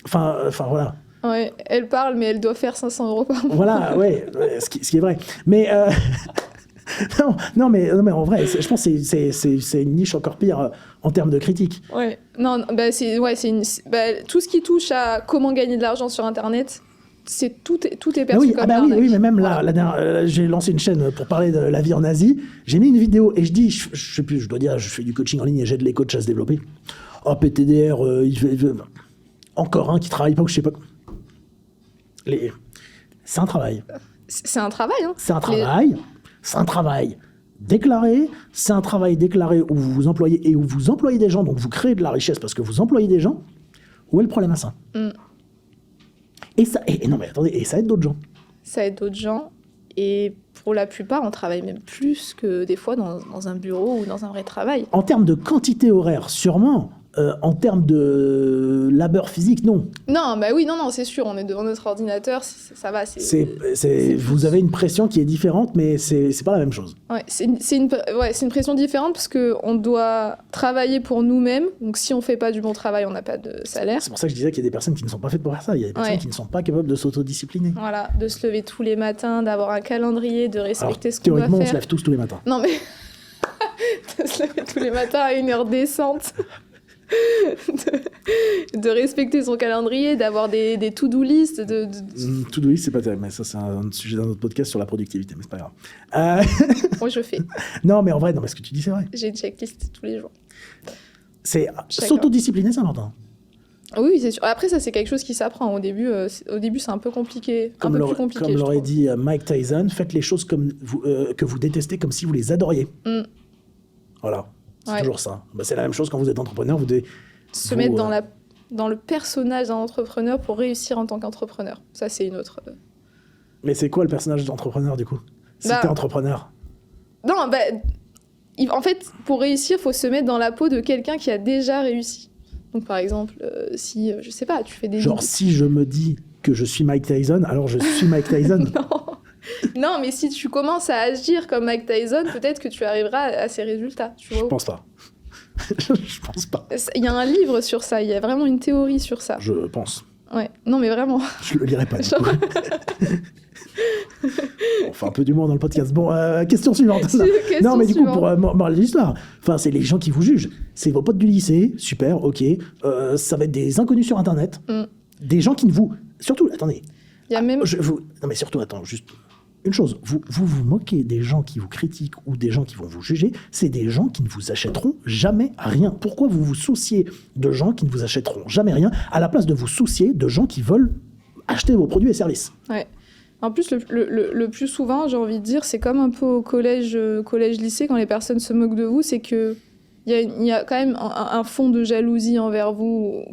Enfin, voilà. Ouais, elle parle, mais elle doit faire 500 € par mois. Voilà, ouais, ce qui est vrai. Mais non, mais en vrai, je pense que c'est une niche encore pire en termes de critique. Ouais, non, bah tout ce qui touche à comment gagner de l'argent sur Internet, tout est perçu comme arnaque. Oui, mais même là, j'ai lancé une chaîne pour parler de la vie en Asie. J'ai mis une vidéo et je dis, je sais plus, je dois dire, je fais du coaching en ligne et j'aide les coachs à se développer. Oh, PTDR, encore un qui travaille pas ou je sais pas. C'est un travail. C'est un travail, hein. C'est un travail. C'est un travail déclaré. C'est un travail déclaré où vous vous employez et où vous employez des gens, donc vous créez de la richesse parce que vous employez des gens. Où est le problème à ça? Non mais attendez, et ça aide d'autres gens. Ça aide d'autres gens. Et pour la plupart, on travaille même plus que des fois dans un bureau ou dans un vrai travail. En termes de quantité horaire, sûrement. En termes de labeur physique, non. Non, bah oui, non, c'est sûr. On est devant notre ordinateur, ça va. Vous avez une pression qui est différente, mais c'est pas la même chose. Ouais, c'est une pression différente parce qu'on doit travailler pour nous-mêmes. Donc si on fait pas du bon travail, on n'a pas de salaire. C'est pour ça que je disais qu'il y a des personnes qui ne sont pas faites pour faire ça. Il y a des personnes qui ne sont pas capables de s'autodiscipliner. Voilà, de se lever tous les matins, d'avoir un calendrier, de respecter ce qu'on doit faire. Théoriquement, on se lève tous les matins. Non mais... de se lever tous les matins à une heure décente. de respecter son calendrier, d'avoir des to-do list. To-do list, c'est pas terrible, mais ça, c'est un sujet d'un autre podcast sur la productivité, mais c'est pas grave. Moi, je fais. Non, mais en vrai, ce que tu dis, c'est vrai. J'ai une checklist tous les jours. S'autodiscipliner, c'est important. Oui, c'est sûr. Après, ça, c'est quelque chose qui s'apprend. Au début, c'est un peu compliqué. Comme l'aurait dit Mike Tyson, faites les choses que vous détestez comme si vous les adoriez. Voilà. C'est toujours ça. C'est la même chose quand vous êtes entrepreneur. Vous devez se mettre dans le personnage d'un entrepreneur pour réussir en tant qu'entrepreneur. Ça, c'est une autre... Mais c'est quoi le personnage d'entrepreneur, du coup? Si t'es entrepreneur. Non, en fait, pour réussir, il faut se mettre dans la peau de quelqu'un qui a déjà réussi. Donc, par exemple, si, je sais pas, tu fais des... Genre, si je me dis que je suis Mike Tyson, alors je suis Mike Tyson. Non, mais si tu commences à agir comme Mike Tyson, peut-être que tu arriveras à ces résultats. Je pense pas. Je pense pas. Il y a un livre sur ça, il y a vraiment une théorie sur ça. Je pense. Ouais, non mais vraiment. Je le lirai pas du coup. On fait un peu d'humour dans le podcast. Bon, question suivante. Non, mais du coup, pour morale de l'histoire, c'est les gens qui vous jugent. C'est vos potes du lycée, super, ok. Ça va être des inconnus sur Internet. Des gens qui ne vous... Surtout, attendez. Il y a même... Non, mais surtout, attends, juste... Une chose, vous moquez des gens qui vous critiquent ou des gens qui vont vous juger, c'est des gens qui ne vous achèteront jamais rien. Pourquoi vous vous souciez de gens qui ne vous achèteront jamais rien à la place de vous soucier de gens qui veulent acheter vos produits et services? Ouais. En plus, le plus souvent, j'ai envie de dire, c'est comme un peu au collège-lycée, quand les personnes se moquent de vous, c'est que il y a quand même un fond de jalousie envers vous,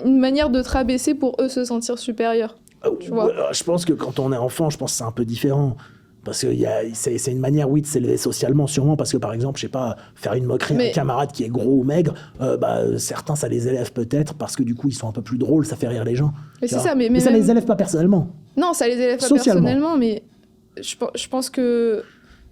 une manière de te rabaisser pour eux se sentir supérieurs. Tu vois. Je pense que quand on est enfant, je pense que c'est un peu différent. Parce que c'est une manière, oui, de s'élever socialement, sûrement. Parce que, par exemple, je sais pas, faire une moquerie à un camarade qui est gros ou maigre, certains, ça les élève peut-être, parce que du coup, ils sont un peu plus drôles, ça fait rire les gens. Mais c'est ça, mais ça les élève pas personnellement. Non, ça les élève pas personnellement, mais je pense que...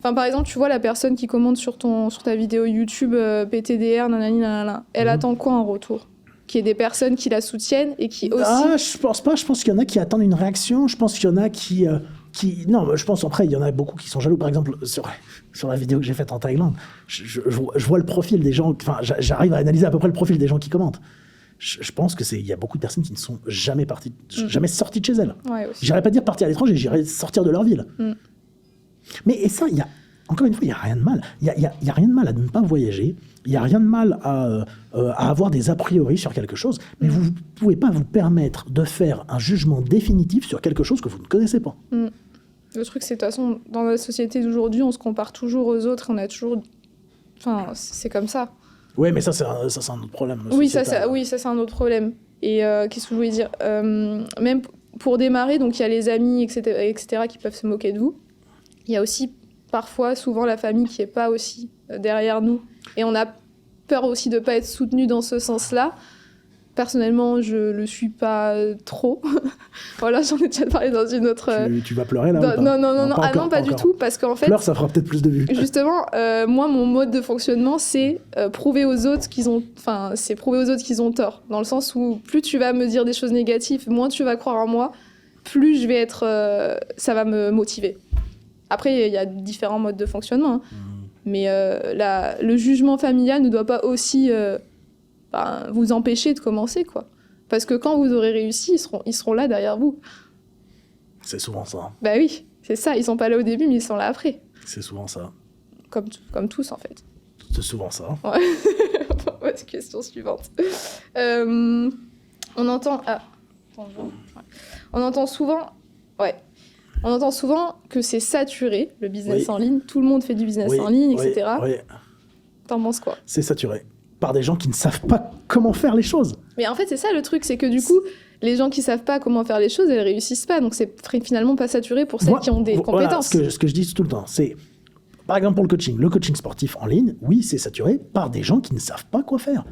Enfin, par exemple, tu vois la personne qui commente sur ta vidéo YouTube PTDR, nanani, nanana, elle attend quoi en retour? Qu'il y ait des personnes qui la soutiennent et qui aussi... Ah, je pense pas. Je pense qu'il y en a qui attendent une réaction. Je pense qu'il y en a qui... Non, je pense après, il y en a beaucoup qui sont jaloux. Par exemple, sur la vidéo que j'ai faite en Thaïlande, je vois le profil des gens... Enfin, j'arrive à analyser à peu près le profil des gens qui commentent. Je pense qu'il y a beaucoup de personnes qui ne sont jamais parties, jamais sorties de chez elles. Ouais, aussi. J'irais pas dire partir à l'étranger, j'irais sortir de leur ville. Mais et ça, il y a encore une fois, il n'y a rien de mal. Il y a rien de mal à ne pas voyager. Il n'y a rien de mal à avoir des a priori sur quelque chose. Mais vous ne pouvez pas vous permettre de faire un jugement définitif sur quelque chose que vous ne connaissez pas. Le truc, c'est de toute façon, dans la société d'aujourd'hui, on se compare toujours aux autres. On a toujours... Enfin, c'est comme ça. Oui, mais ça, c'est un autre problème. Oui, ça, c'est un autre problème. Et qu'est-ce que je voulais dire même pour démarrer, donc il y a les amis, etc., qui peuvent se moquer de vous. Il y a aussi, parfois, souvent, la famille qui n'est pas aussi derrière nous. Et on a peur aussi de ne pas être soutenu dans ce sens-là. Personnellement, je le suis pas trop. Voilà, j'en ai déjà parlé dans une autre... Tu vas pleurer, là, ou pas? Non, pas du tout, parce qu'en fait... Pleure, ça fera peut-être plus de vues. Justement, moi, mon mode de fonctionnement, c'est prouver aux autres qu'ils ont... Enfin, c'est prouver aux autres qu'ils ont tort. Dans le sens où plus tu vas me dire des choses négatives, moins tu vas croire en moi, plus je vais être... ça va me motiver. Après, il y a différents modes de fonctionnement. Hein. Mais le jugement familial ne doit pas aussi... vous empêcher de commencer, quoi. Parce que quand vous aurez réussi, ils seront là derrière vous. C'est souvent ça. Bah oui, c'est ça. Ils sont pas là au début, mais ils sont là après. C'est souvent ça. Comme tous, en fait. C'est souvent ça. Ouais. Question suivante. On entend... On entend souvent... Ouais. On entend souvent que c'est saturé, le business en ligne. Tout le monde fait du business en ligne, etc. Oui. T'en penses quoi? C'est saturé. Par des gens qui ne savent pas comment faire les choses. Mais en fait, c'est ça le truc, c'est que du coup, les gens qui savent pas comment faire les choses, elles réussissent pas. Donc c'est finalement pas saturé pour celles qui ont des compétences. Voilà, ce que je dis tout le temps, c'est, par exemple pour le coaching sportif en ligne, oui, c'est saturé par des gens qui ne savent pas quoi faire.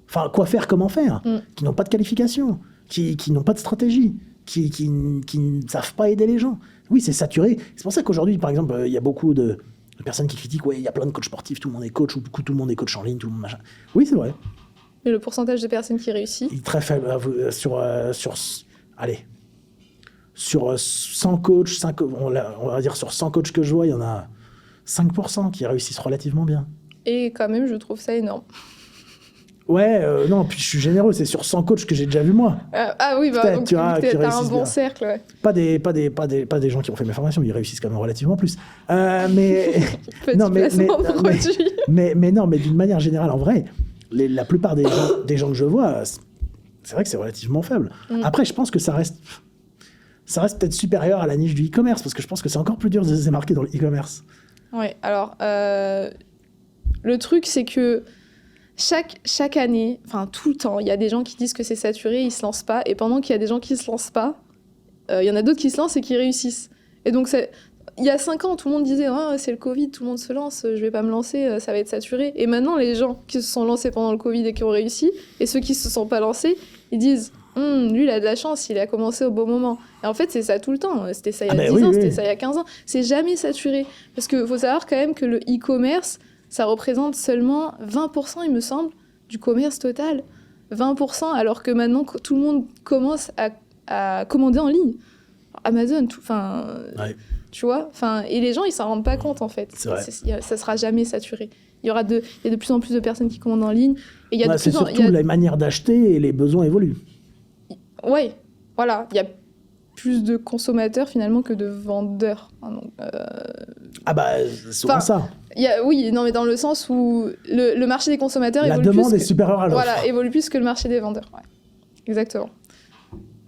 Enfin, quoi faire, comment faire, qui n'ont pas de qualification, qui n'ont pas de stratégie, qui ne savent pas aider les gens. Oui, c'est saturé. C'est pour ça qu'aujourd'hui, par exemple, il y a beaucoup de personnes qui critiquent, il y a plein de coachs sportifs, tout le monde est coach, ou tout le monde est coach en ligne, tout le monde machin. Oui, c'est vrai. Mais le pourcentage de personnes qui réussissent? Il est très faible. Sur 100 coachs, on va dire sur 100 coachs que je vois, il y en a 5% qui réussissent relativement bien. Et quand même, je trouve ça énorme. Ouais, non, puis je suis généreux, c'est sur 100 coachs que j'ai déjà vu moi. Oui, donc t'as un bon bien. cercle, ouais. Pas des gens qui ont fait mes formations, ils réussissent quand même relativement plus. Mais non, mais d'une manière générale, en vrai, la plupart des gens que je vois, c'est vrai que c'est relativement faible. Après, je pense que ça reste peut-être supérieur à la niche du e-commerce, parce que je pense que c'est encore plus dur de se démarquer dans le e-commerce. Ouais, alors, le truc, c'est que chaque année, enfin tout le temps, il y a des gens qui disent que c'est saturé, ils se lancent pas, et pendant qu'il y a des gens qui se lancent pas, il y en a d'autres qui se lancent et qui réussissent. Et donc, il y a 5 ans, tout le monde disait « c'est le Covid, tout le monde se lance, je vais pas me lancer, ça va être saturé ». Et maintenant, les gens qui se sont lancés pendant le Covid et qui ont réussi, et ceux qui se sont pas lancés, ils disent « lui, il a de la chance, il a commencé au bon moment ». Et en fait, c'est ça tout le temps. C'était ça il y a 10 ans, c'était ça il y a 15 ans. C'est jamais saturé. Parce qu'il faut savoir quand même que le e-commerce, ça représente seulement 20%, il me semble, du commerce total. 20%, alors que maintenant, tout le monde commence à commander en ligne. Amazon, tu vois, et les gens, ils s'en rendent pas compte, en fait. Ça sera jamais saturé. Il y a de plus en plus de personnes qui commandent en ligne. Et c'est surtout les manières d'acheter et les besoins évoluent. Oui, voilà. Il y a plus de consommateurs, finalement, que de vendeurs. C'est souvent ça. Oui, non, mais dans le sens où le marché des consommateurs évolue plus. La demande est supérieure à l'offre. Voilà, évolue plus que le marché des vendeurs. Ouais. Exactement.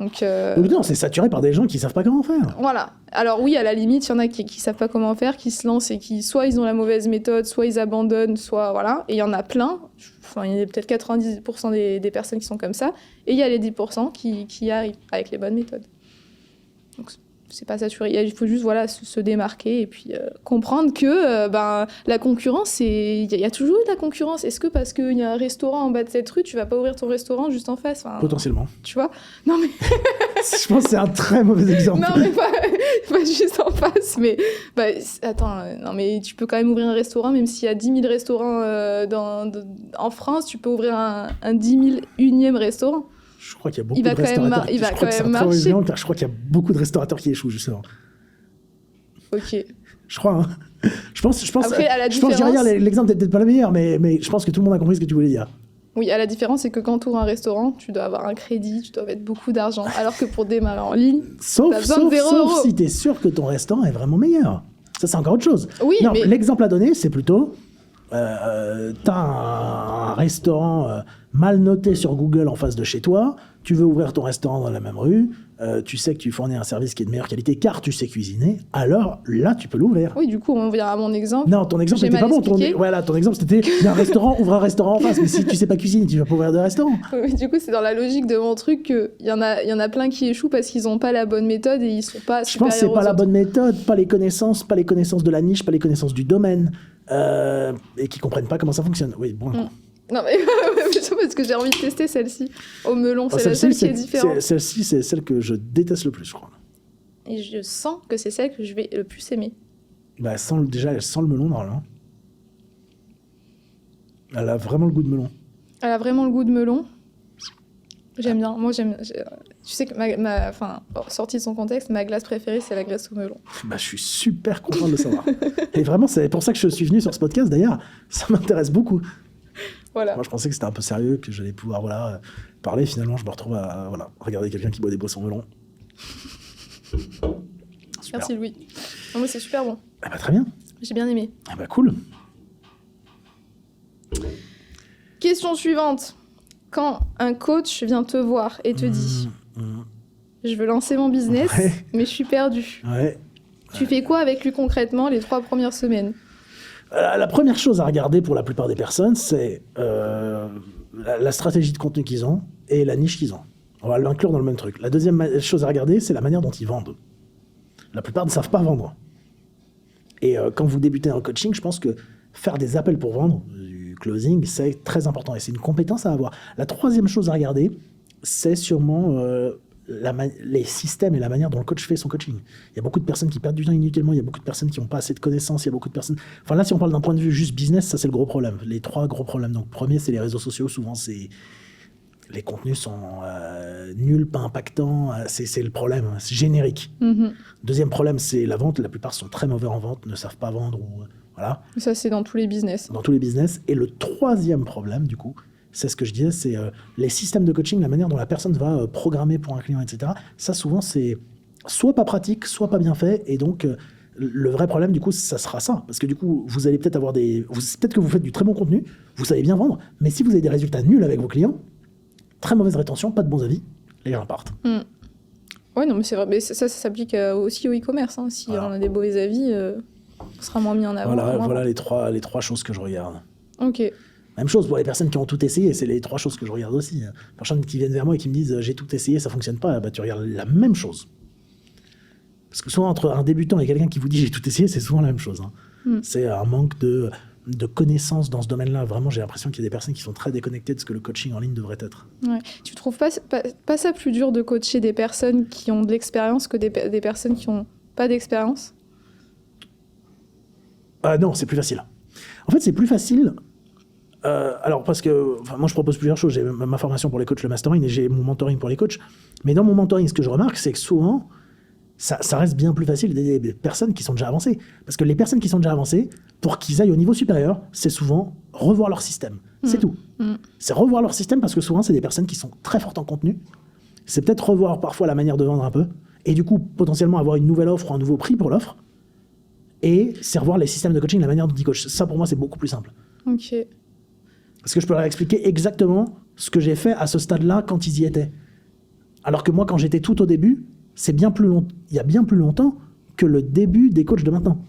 Donc non, c'est saturé par des gens qui savent pas comment faire. Voilà. Alors oui, à la limite, il y en a qui savent pas comment faire, qui se lancent et qui, soit ils ont la mauvaise méthode, soit ils abandonnent, soit voilà. Et il y en a plein. Enfin, il y a peut-être 90% des personnes qui sont comme ça. Et il y a les 10% qui arrivent avec les bonnes méthodes. Donc c'est pas saturé. Il faut juste se démarquer et puis comprendre que la concurrence, il y a toujours eu de la concurrence. Est-ce que parce qu'il y a un restaurant en bas de cette rue, tu vas pas ouvrir ton restaurant juste en face? Potentiellement. Tu vois? Non mais... Je pense que c'est un très mauvais exemple. Non mais pas juste en face, mais... non mais tu peux quand même ouvrir un restaurant, même s'il y a 10 000 restaurants en France, tu peux ouvrir un 10 001e restaurant. Je crois qu'il y a beaucoup de restaurateurs. Il va quand même marcher. Je crois qu'il y a beaucoup de restaurateurs qui échouent, justement. Ok. Je crois, hein. Je pense. Après, à la différence... Je pense que l'exemple n'est peut-être pas le meilleur, mais je pense que tout le monde a compris ce que tu voulais dire. Oui, à la différence, c'est que quand tu ouvres un restaurant, tu dois avoir un crédit, tu dois mettre beaucoup d'argent. Alors que pour démarrer en ligne, sauf si tu es sûr que ton restaurant est vraiment meilleur. Ça, c'est encore autre chose. Oui, non, mais... l'exemple à donner, c'est plutôt... t'as un restaurant mal noté sur Google en face de chez toi, tu veux ouvrir ton restaurant dans la même rue, tu sais que tu fournis un service qui est de meilleure qualité car tu sais cuisiner, alors là, tu peux l'ouvrir. Oui, du coup, on vient à mon exemple. Non, ton exemple n'était pas bon. Ton exemple, c'était il y a un restaurant, ouvre un restaurant en face. Mais si tu sais pas cuisiner, tu vas pas ouvrir de restaurant. Oui, du coup, c'est dans la logique de mon truc qu'il y en a plein qui échouent parce qu'ils n'ont pas la bonne méthode et ils sont pas Je pense que c'est pas la bonne méthode, pas les connaissances de la niche, pas les connaissances du domaine, et qui comprennent pas comment ça fonctionne. Oui, bon. Non, mais parce que j'ai envie de tester celle-ci au melon. C'est la seule qui est différente. Celle-ci, c'est celle que je déteste le plus, je crois. Et je sens que c'est celle que je vais le plus aimer. Bah, déjà, elle sent le melon, normalement. Elle a vraiment le goût de melon. Elle a vraiment le goût de melon. J'aime bien. Moi, j'aime. Tu sais que sortie de son contexte, ma glace préférée, c'est la glace au melon. Bah, je suis super content de le savoir. Et vraiment, c'est pour ça que je suis venu sur ce podcast, d'ailleurs. Ça m'intéresse beaucoup. Voilà. Moi, je pensais que c'était un peu sérieux, que j'allais pouvoir parler. Finalement, je me retrouve à regarder quelqu'un qui boit des boissons melon. Super. Merci, Louis. Non, mais c'est super bon. Ah bah, très bien. J'ai bien aimé. Ah bah, cool. Question suivante. Quand un coach vient te voir et te dit je veux lancer mon business, mais je suis perdu. Ouais. Tu fais quoi avec lui concrètement les 3 premières semaines ? La première chose à regarder pour la plupart des personnes, c'est la stratégie de contenu qu'ils ont et la niche qu'ils ont. On va l'inclure dans le même truc. La deuxième chose à regarder, c'est la manière dont ils vendent. La plupart ne savent pas vendre. Et quand vous débutez en coaching, je pense que faire des appels pour vendre, du closing, c'est très important et c'est une compétence à avoir. La troisième chose à regarder, c'est sûrement les systèmes et la manière dont le coach fait son coaching. Il y a beaucoup de personnes qui perdent du temps inutilement, il y a beaucoup de personnes qui n'ont pas assez de connaissances, il y a beaucoup de personnes... Enfin là, si on parle d'un point de vue juste business, ça c'est le gros problème. Les 3 gros problèmes. Donc premier, c'est les réseaux sociaux. Souvent, les contenus sont nuls, pas impactants. C'est le problème, c'est générique. Mm-hmm. Deuxième problème, c'est la vente. La plupart sont très mauvais en vente, ne savent pas vendre. Voilà. Ça, c'est dans tous les business. Dans tous les business. Et le troisième problème, du coup, c'est ce que je disais, c'est les systèmes de coaching, la manière dont la personne va programmer pour un client, etc. Ça, souvent, c'est soit pas pratique, soit pas bien fait. Et donc, le vrai problème, du coup, ça sera ça. Parce que du coup, vous allez peut-être avoir peut-être que vous faites du très bon contenu, vous savez bien vendre, mais si vous avez des résultats nuls avec vos clients, très mauvaise rétention, pas de bons avis, les gens partent. Oui, non, mais c'est vrai. Mais ça s'applique aussi au e-commerce. Hein. Si on a des mauvais avis, on sera moins mis en avant. Voilà les trois choses que je regarde. Ok. Même chose pour les personnes qui ont tout essayé, c'est les 3 choses que je regarde aussi. Les personnes qui viennent vers moi et qui me disent j'ai tout essayé, ça fonctionne pas, bah tu regardes la même chose. Parce que souvent entre un débutant et quelqu'un qui vous dit j'ai tout essayé, c'est souvent la même chose. Hein. C'est un manque de connaissances dans ce domaine-là. Vraiment, j'ai l'impression qu'il y a des personnes qui sont très déconnectées de ce que le coaching en ligne devrait être. Ouais. Tu trouves pas ça plus dur de coacher des personnes qui ont de l'expérience que des personnes qui n'ont pas d'expérience ? Non, c'est plus facile. En fait, c'est plus facile... alors, parce que moi, je propose plusieurs choses. J'ai ma formation pour les coachs, le mastermind, et j'ai mon mentoring pour les coachs. Mais dans mon mentoring, ce que je remarque, c'est que souvent, ça reste bien plus facile d'aider des personnes qui sont déjà avancées. Parce que les personnes qui sont déjà avancées, pour qu'ils aillent au niveau supérieur, c'est souvent revoir leur système. C'est tout. C'est revoir leur système parce que souvent, c'est des personnes qui sont très fortes en contenu. C'est peut-être revoir parfois la manière de vendre un peu. Et du coup, potentiellement avoir une nouvelle offre ou un nouveau prix pour l'offre. Et c'est revoir les systèmes de coaching, la manière dont ils coachent. Ça, pour moi, c'est beaucoup plus simple. Ok. Parce que je peux leur expliquer exactement ce que j'ai fait à ce stade-là quand ils y étaient. Alors que moi, quand j'étais tout au début, il y a bien plus longtemps que le début des coachs de maintenant.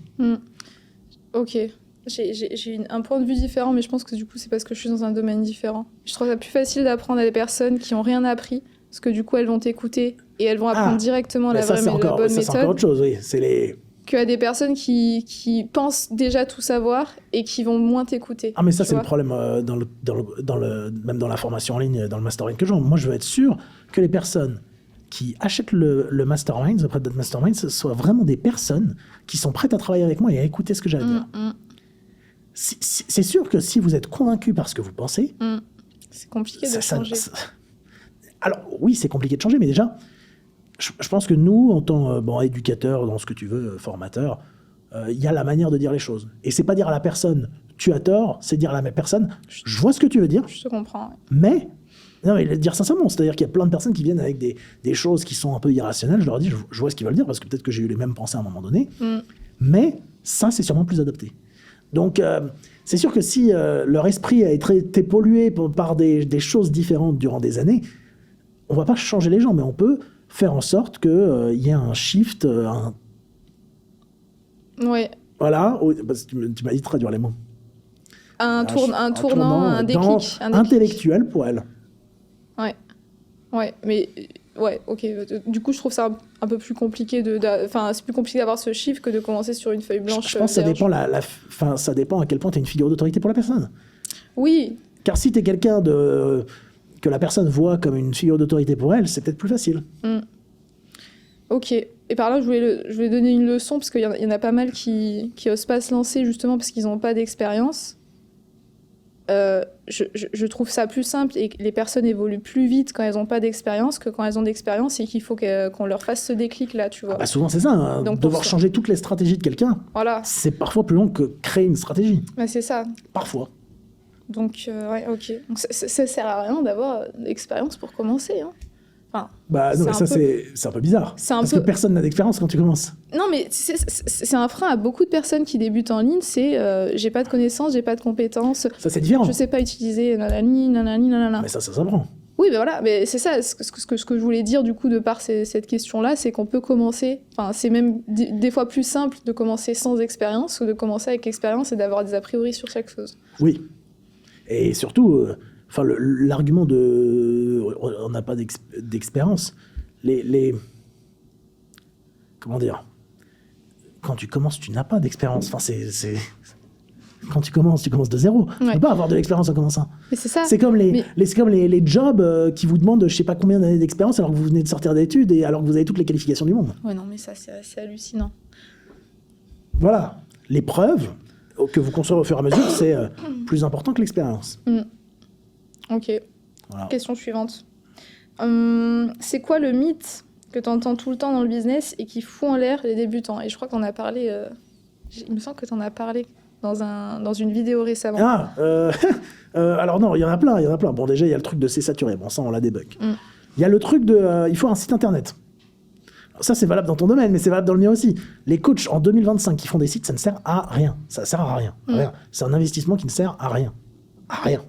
Ok. J'ai un point de vue différent, mais je pense que du coup, c'est parce que je suis dans un domaine différent. Je trouve ça plus facile d'apprendre à des personnes qui n'ont rien appris, parce que du coup, elles vont t'écouter et elles vont apprendre directement la bonne méthode. Ça, c'est encore autre chose, oui. C'est les... qu'à des personnes qui pensent déjà tout savoir et qui vont moins t'écouter. Ah, mais ça, c'est le problème même dans la formation en ligne, dans le mastermind que j'ai. Moi, je veux être sûr que les personnes qui achètent le mastermind, The Prep Dad Mastermind, ce soient vraiment des personnes qui sont prêtes à travailler avec moi et à écouter ce que j'ai à dire. C'est sûr que si vous êtes convaincu par ce que vous pensez... C'est compliqué de changer. Alors, oui, c'est compliqué de changer, mais déjà... Je pense que nous, en tant éducateurs, dans ce que tu veux, formateur, il y a la manière de dire les choses. Et c'est pas dire à la personne « tu as tort », c'est dire à la personne « je vois ce que tu veux dire ». Je te comprends. Ouais. Mais dire sincèrement, c'est-à-dire qu'il y a plein de personnes qui viennent avec des choses qui sont un peu irrationnelles. Je leur dis « je vois ce qu'ils veulent dire » parce que peut-être que j'ai eu les mêmes pensées à un moment donné. Mais ça, c'est sûrement plus adapté. Donc, c'est sûr que si leur esprit a été pollué par des choses différentes durant des années, on ne va pas changer les gens, mais on peut faire en sorte qu'il y ait un shift, Ouais. voilà, parce que tu m'as dit de traduire les mots. Un tournant, un déclic. Intellectuel pour elle. Ouais, mais... Ouais, ok. Du coup, je trouve ça un peu plus compliqué c'est plus compliqué d'avoir ce chiffre que de commencer sur une feuille blanche. Je pense que ça dépend, ça dépend à quel point tu es une figure d'autorité pour la personne. Oui. Car si tu es quelqu'un que la personne voit comme une figure d'autorité pour elle, c'est peut-être plus facile. Ok. Et par là, je voulais donner une leçon, parce qu'il y en a pas mal qui osent pas se lancer, justement, parce qu'ils n'ont pas d'expérience. Je trouve ça plus simple, et les personnes évoluent plus vite quand elles n'ont pas d'expérience que quand elles ont d'expérience, et qu'il faut qu'on leur fasse ce déclic-là, tu vois. Souvent, c'est ça. Hein. Donc, devoir changer toutes les stratégies de quelqu'un, voilà. C'est parfois plus long que créer une stratégie. C'est ça. Parfois. Donc, ouais, ok. Donc, ça sert à rien d'avoir d'expérience pour commencer, hein. Enfin, non, mais ça, c'est un peu bizarre. Parce que personne n'a d'expérience quand tu commences. Non, mais c'est un frein à beaucoup de personnes qui débutent en ligne, c'est j'ai pas de connaissances, j'ai pas de compétences. Ça, c'est différent. Je sais pas utiliser nanana. Mais ça s'apprend. Oui, mais voilà, mais c'est ça, ce que je voulais dire du coup de par cette question-là, c'est qu'on peut commencer, enfin c'est même des fois plus simple de commencer sans expérience que de commencer avec expérience et d'avoir des a priori sur chaque chose. Oui. Et surtout... l'argument on n'a pas d'expérience. Comment dire? Quand tu commences, tu n'as pas d'expérience. Enfin, quand tu commences de zéro. Tu ne peux pas avoir de l'expérience en commençant. Mais c'est ça. C'est comme les jobs qui vous demandent je sais pas combien d'années d'expérience alors que vous venez de sortir d'études et alors que vous avez toutes les qualifications du monde. Ouais, non, mais ça, c'est hallucinant. Voilà. Les preuves que vous construisez au fur et à mesure, c'est plus important que l'expérience. Ok. Voilà. Question suivante. C'est quoi le mythe que tu entends tout le temps dans le business et qui fout en l'air les débutants? Et je crois qu'on a parlé... il me semble que tu en as parlé dans une vidéo récemment. Alors non, il y en a plein. Bon, déjà, il y a le truc de c'est saturé. Bon, ça, on l'a débug. Il y a le truc de... il faut un site internet. Alors, ça, c'est valable dans ton domaine, mais c'est valable dans le mien aussi. Les coachs, en 2025, qui font des sites, ça ne sert à rien. Ça sert à rien. Rien. C'est un investissement qui ne sert à rien. À rien.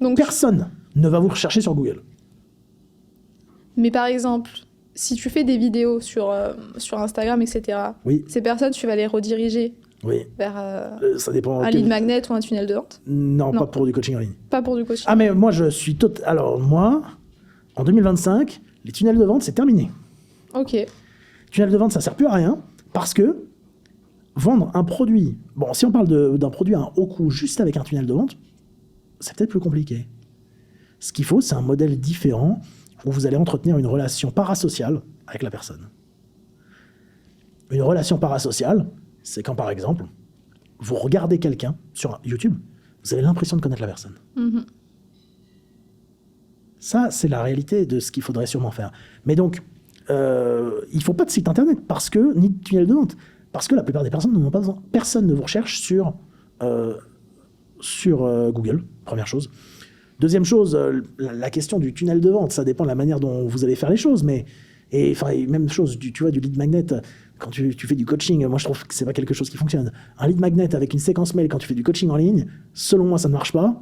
Donc, personne ne va vous rechercher sur Google. Mais par exemple, si tu fais des vidéos sur Instagram, etc., ces personnes, tu vas les rediriger vers ça dépend un lead magnet ou un tunnel de vente? Non, pas pour du coaching en ligne. Pas pour du coaching. Ah, mais moi, je suis Alors, moi, en 2025, les tunnels de vente, c'est terminé. Ok. Tunnel de vente, ça ne sert plus à rien parce que vendre un produit... Bon, si on parle d'un produit à un haut coût juste avec un tunnel de vente, c'est peut-être plus compliqué. Ce qu'il faut, c'est un modèle différent où vous allez entretenir une relation parasociale avec la personne. Une relation parasociale, c'est quand, par exemple, vous regardez quelqu'un sur YouTube, vous avez l'impression de connaître la personne. Ça, c'est la réalité de ce qu'il faudrait sûrement faire. Mais donc, il ne faut pas de site internet ni de tunnel de vente, parce que la plupart des personnes n'en ont pas besoin. Personne ne vous recherche sur Google, première chose. Deuxième chose, la question du tunnel de vente, ça dépend de la manière dont vous allez faire les choses, et même chose, tu vois, du lead magnet, quand tu fais du coaching, moi je trouve que c'est pas quelque chose qui fonctionne. Un lead magnet avec une séquence mail quand tu fais du coaching en ligne, selon moi ça ne marche pas.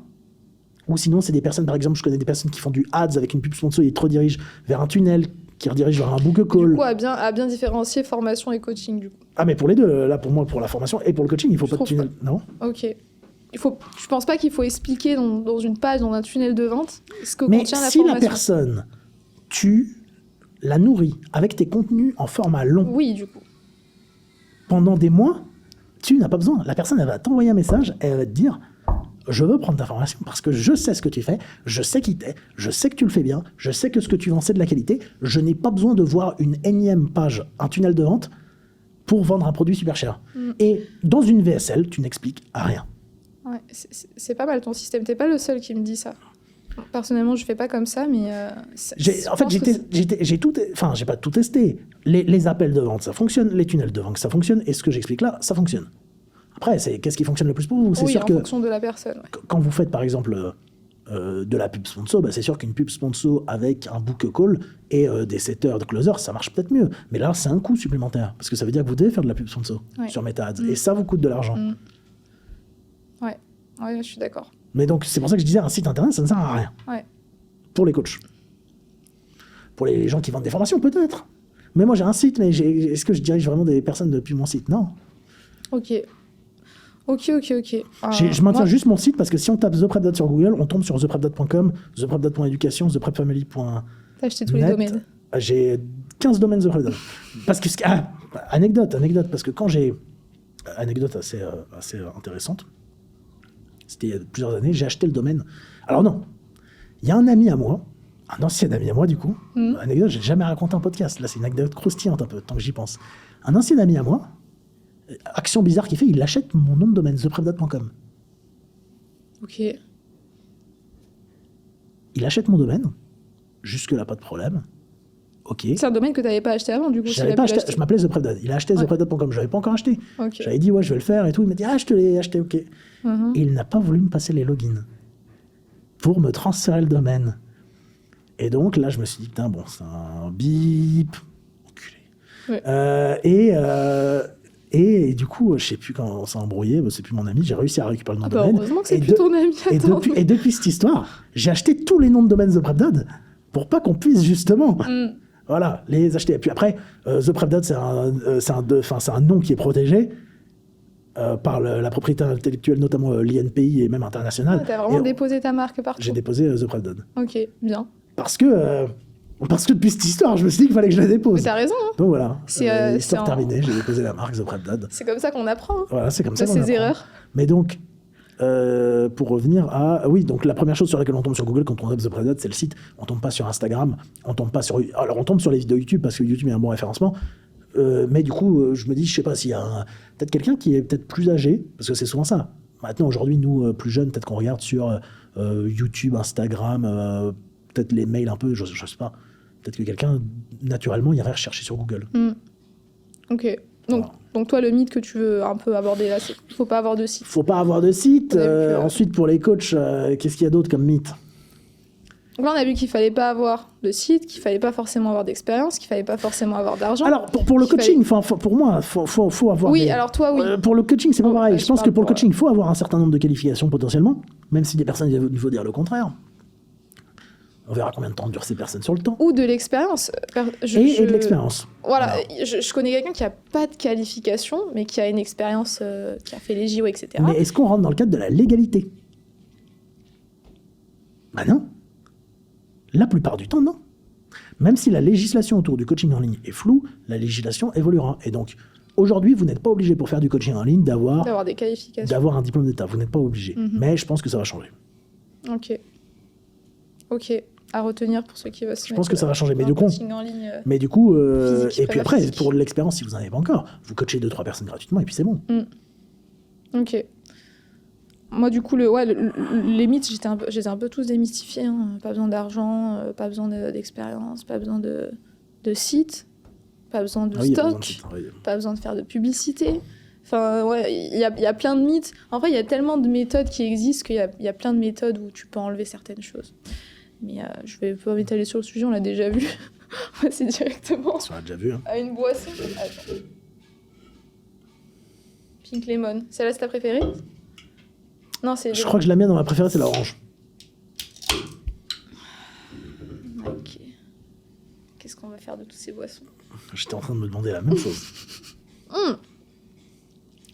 Ou sinon c'est des personnes, par exemple, je connais des personnes qui font du ads avec une pub sponsor, ils te redirigent vers un tunnel, qui redirige vers un book call. Du coup, à bien différencier formation et coaching, du coup. Ah, mais pour les deux, là pour moi, pour la formation et pour le coaching, il faut pas de tunnel, non? Ok. Je pense pas qu'il faut expliquer dans une page, dans un tunnel de vente, ce que contient la formation. Mais si la personne, tu la nourris avec tes contenus en format long. Oui, du coup. Pendant des mois, tu n'as pas besoin. La personne, elle va t'envoyer un message, elle va te dire « Je veux prendre ta formation parce que je sais ce que tu fais, je sais qui t'es, je sais que tu le fais bien, je sais que ce que tu vends, c'est de la qualité. Je n'ai pas besoin de voir une énième page, un tunnel de vente pour vendre un produit super cher. Et dans une VSL, tu n'expliques rien. Ouais, c'est pas mal ton système. T'es pas le seul qui me dit ça. Personnellement, je fais pas comme ça, mais... j'ai pas tout testé. Les appels de vente, ça fonctionne. Les tunnels de vente, ça fonctionne. Et ce que j'explique là, ça fonctionne. Après, qu'est-ce qui fonctionne le plus pour vous? C'est sûr en fonction de la personne. Ouais. Quand vous faites, par exemple, de la pub sponsor, c'est sûr qu'une pub sponsor avec un book call et des setters de closers, ça marche peut-être mieux. Mais là, c'est un coût supplémentaire. Parce que ça veut dire que vous devez faire de la pub sponsor sur Meta Ads. Et ça vous coûte de l'argent. Ouais, je suis d'accord. Mais donc, c'est pour ça que je disais, un site internet, ça ne sert à rien. Pour les coachs. Pour les gens qui vendent des formations, peut-être. Mais moi, j'ai un site, mais est-ce que je dirige vraiment des personnes depuis mon site? Non. Ok. Je maintiens juste mon site parce que si on tape ThePrepDad sur Google, on tombe sur ThePrepDad.com, ThePrepDad.education, ThePrepFamily.net. T'as acheté tous les domaines. J'ai 15 domaines ThePrepDad. Parce que, anecdote, parce que quand j'ai... Anecdote assez intéressante. C'était il y a plusieurs années, j'ai acheté le domaine. Alors non, il y a un ami à moi, un ancien ami à moi du coup, anecdote, j'ai jamais raconté un podcast, là c'est une anecdote croustillante un peu, tant que j'y pense. Un ancien ami à moi, action bizarre qu'il fait, il achète mon nom de domaine, ThePrepDad.com. Ok. Il achète mon domaine, jusque-là pas de problème. Ok. C'est un domaine que tu n'avais pas acheté avant, du coup. J'avais pas acheté, je m'appelais ThePrepDad. Il a acheté ThePrepDad.com, je l'avais pas encore acheté. Okay. J'avais dit, ouais, je vais le faire et tout. Il m'a dit, je te l'ai acheté, ok. Et il n'a pas voulu me passer les logins pour me transférer le domaine. Et donc là, je me suis dit, putain, bon, c'est un bip. Enculé. Ouais. Et du coup, je sais plus quand on s'est embrouillé, c'est plus mon ami, j'ai réussi à récupérer le nom de domaine. Heureusement que c'est plus ton ami. Et depuis cette histoire, j'ai acheté tous les noms de domaine ThePrepDad pour pas qu'on puisse justement... Voilà, les acheter. Et puis après, ThePrepDad, c'est un nom qui est protégé par la propriété intellectuelle, notamment l'INPI et même internationale. T'as vraiment déposé ta marque partout? J'ai déposé ThePrepDad. Ok, bien. Parce que depuis cette histoire, je me suis dit qu'il fallait que je la dépose. Mais t'as raison. Hein. Donc voilà, histoire terminée, j'ai déposé la marque ThePrepDad. C'est comme ça qu'on apprend. Hein. Voilà, c'est comme ça qu'on apprend. De ses erreurs. Mais donc... pour revenir à... Oui, donc la première chose sur laquelle on tombe sur Google quand on tape ThePrepDad, c'est le site. On tombe pas sur Instagram, on tombe pas sur... Alors on tombe sur les vidéos YouTube parce que YouTube est un bon référencement. Mais du coup, je me dis, je sais pas s'il y a peut-être quelqu'un qui est peut-être plus âgé, parce que c'est souvent ça. Maintenant, aujourd'hui, nous, plus jeunes, peut-être qu'on regarde sur YouTube, Instagram, peut-être les mails un peu, je sais pas. Peut-être que quelqu'un, naturellement, irait rechercher sur Google. Ok. Donc toi, le mythe que tu veux un peu aborder là, c'est qu'il ne faut pas avoir de site. Faut pas avoir de site. Ensuite, pour les coachs, qu'est-ce qu'il y a d'autre comme mythe? Là, on a vu qu'il fallait pas avoir de site, qu'il fallait pas forcément avoir d'expérience, qu'il fallait pas forcément avoir d'argent. Alors, pour le coaching, pour moi, faut avoir... Oui, alors toi, oui. Pour le coaching, c'est pas pareil. Je pense que pour le coaching, il faut avoir un certain nombre de qualifications potentiellement, même si des personnes, il faut dire le contraire. On verra combien de temps durent ces personnes sur le temps. Ou de l'expérience. Et de l'expérience. Voilà, je connais quelqu'un qui n'a pas de qualification, mais qui a une expérience, qui a fait les JO, etc. Mais est-ce qu'on rentre dans le cadre de la légalité? Bah non. La plupart du temps, non. Même si la législation autour du coaching en ligne est floue, la législation évoluera. Et donc, aujourd'hui, vous n'êtes pas obligé pour faire du coaching en ligne d'avoir des qualifications, d'avoir un diplôme d'État. Vous n'êtes pas obligé. Mais je pense que ça va changer. Ok. À retenir pour ceux qui veulent se Je pense que ça va changer. Mais du coup, et puis après, pour l'expérience, si vous n'en avez pas encore, vous coachez 2-3 personnes gratuitement et puis c'est bon. Ok. Moi, du coup, les mythes, j'étais un peu tous démystifiés. Hein. Pas besoin d'argent, pas besoin d'expérience, pas besoin de site, pas besoin de stock, pas besoin de faire de publicité. Enfin, il y a plein de mythes. En fait, il y a tellement de méthodes qui existent qu'il y a plein de méthodes où tu peux enlever certaines choses. Mais je vais pas m'étaler sur le sujet, on l'a déjà vu. On va passer directement on l'a déjà vu, hein. À une boisson. Attends. Pink Lemon. Celle-là, c'est ta préférée? Non, c'est... Je crois que la mienne, ma préférée, c'est l'orange. Ok. Qu'est-ce qu'on va faire de toutes ces boissons? J'étais en train de me demander la même chose.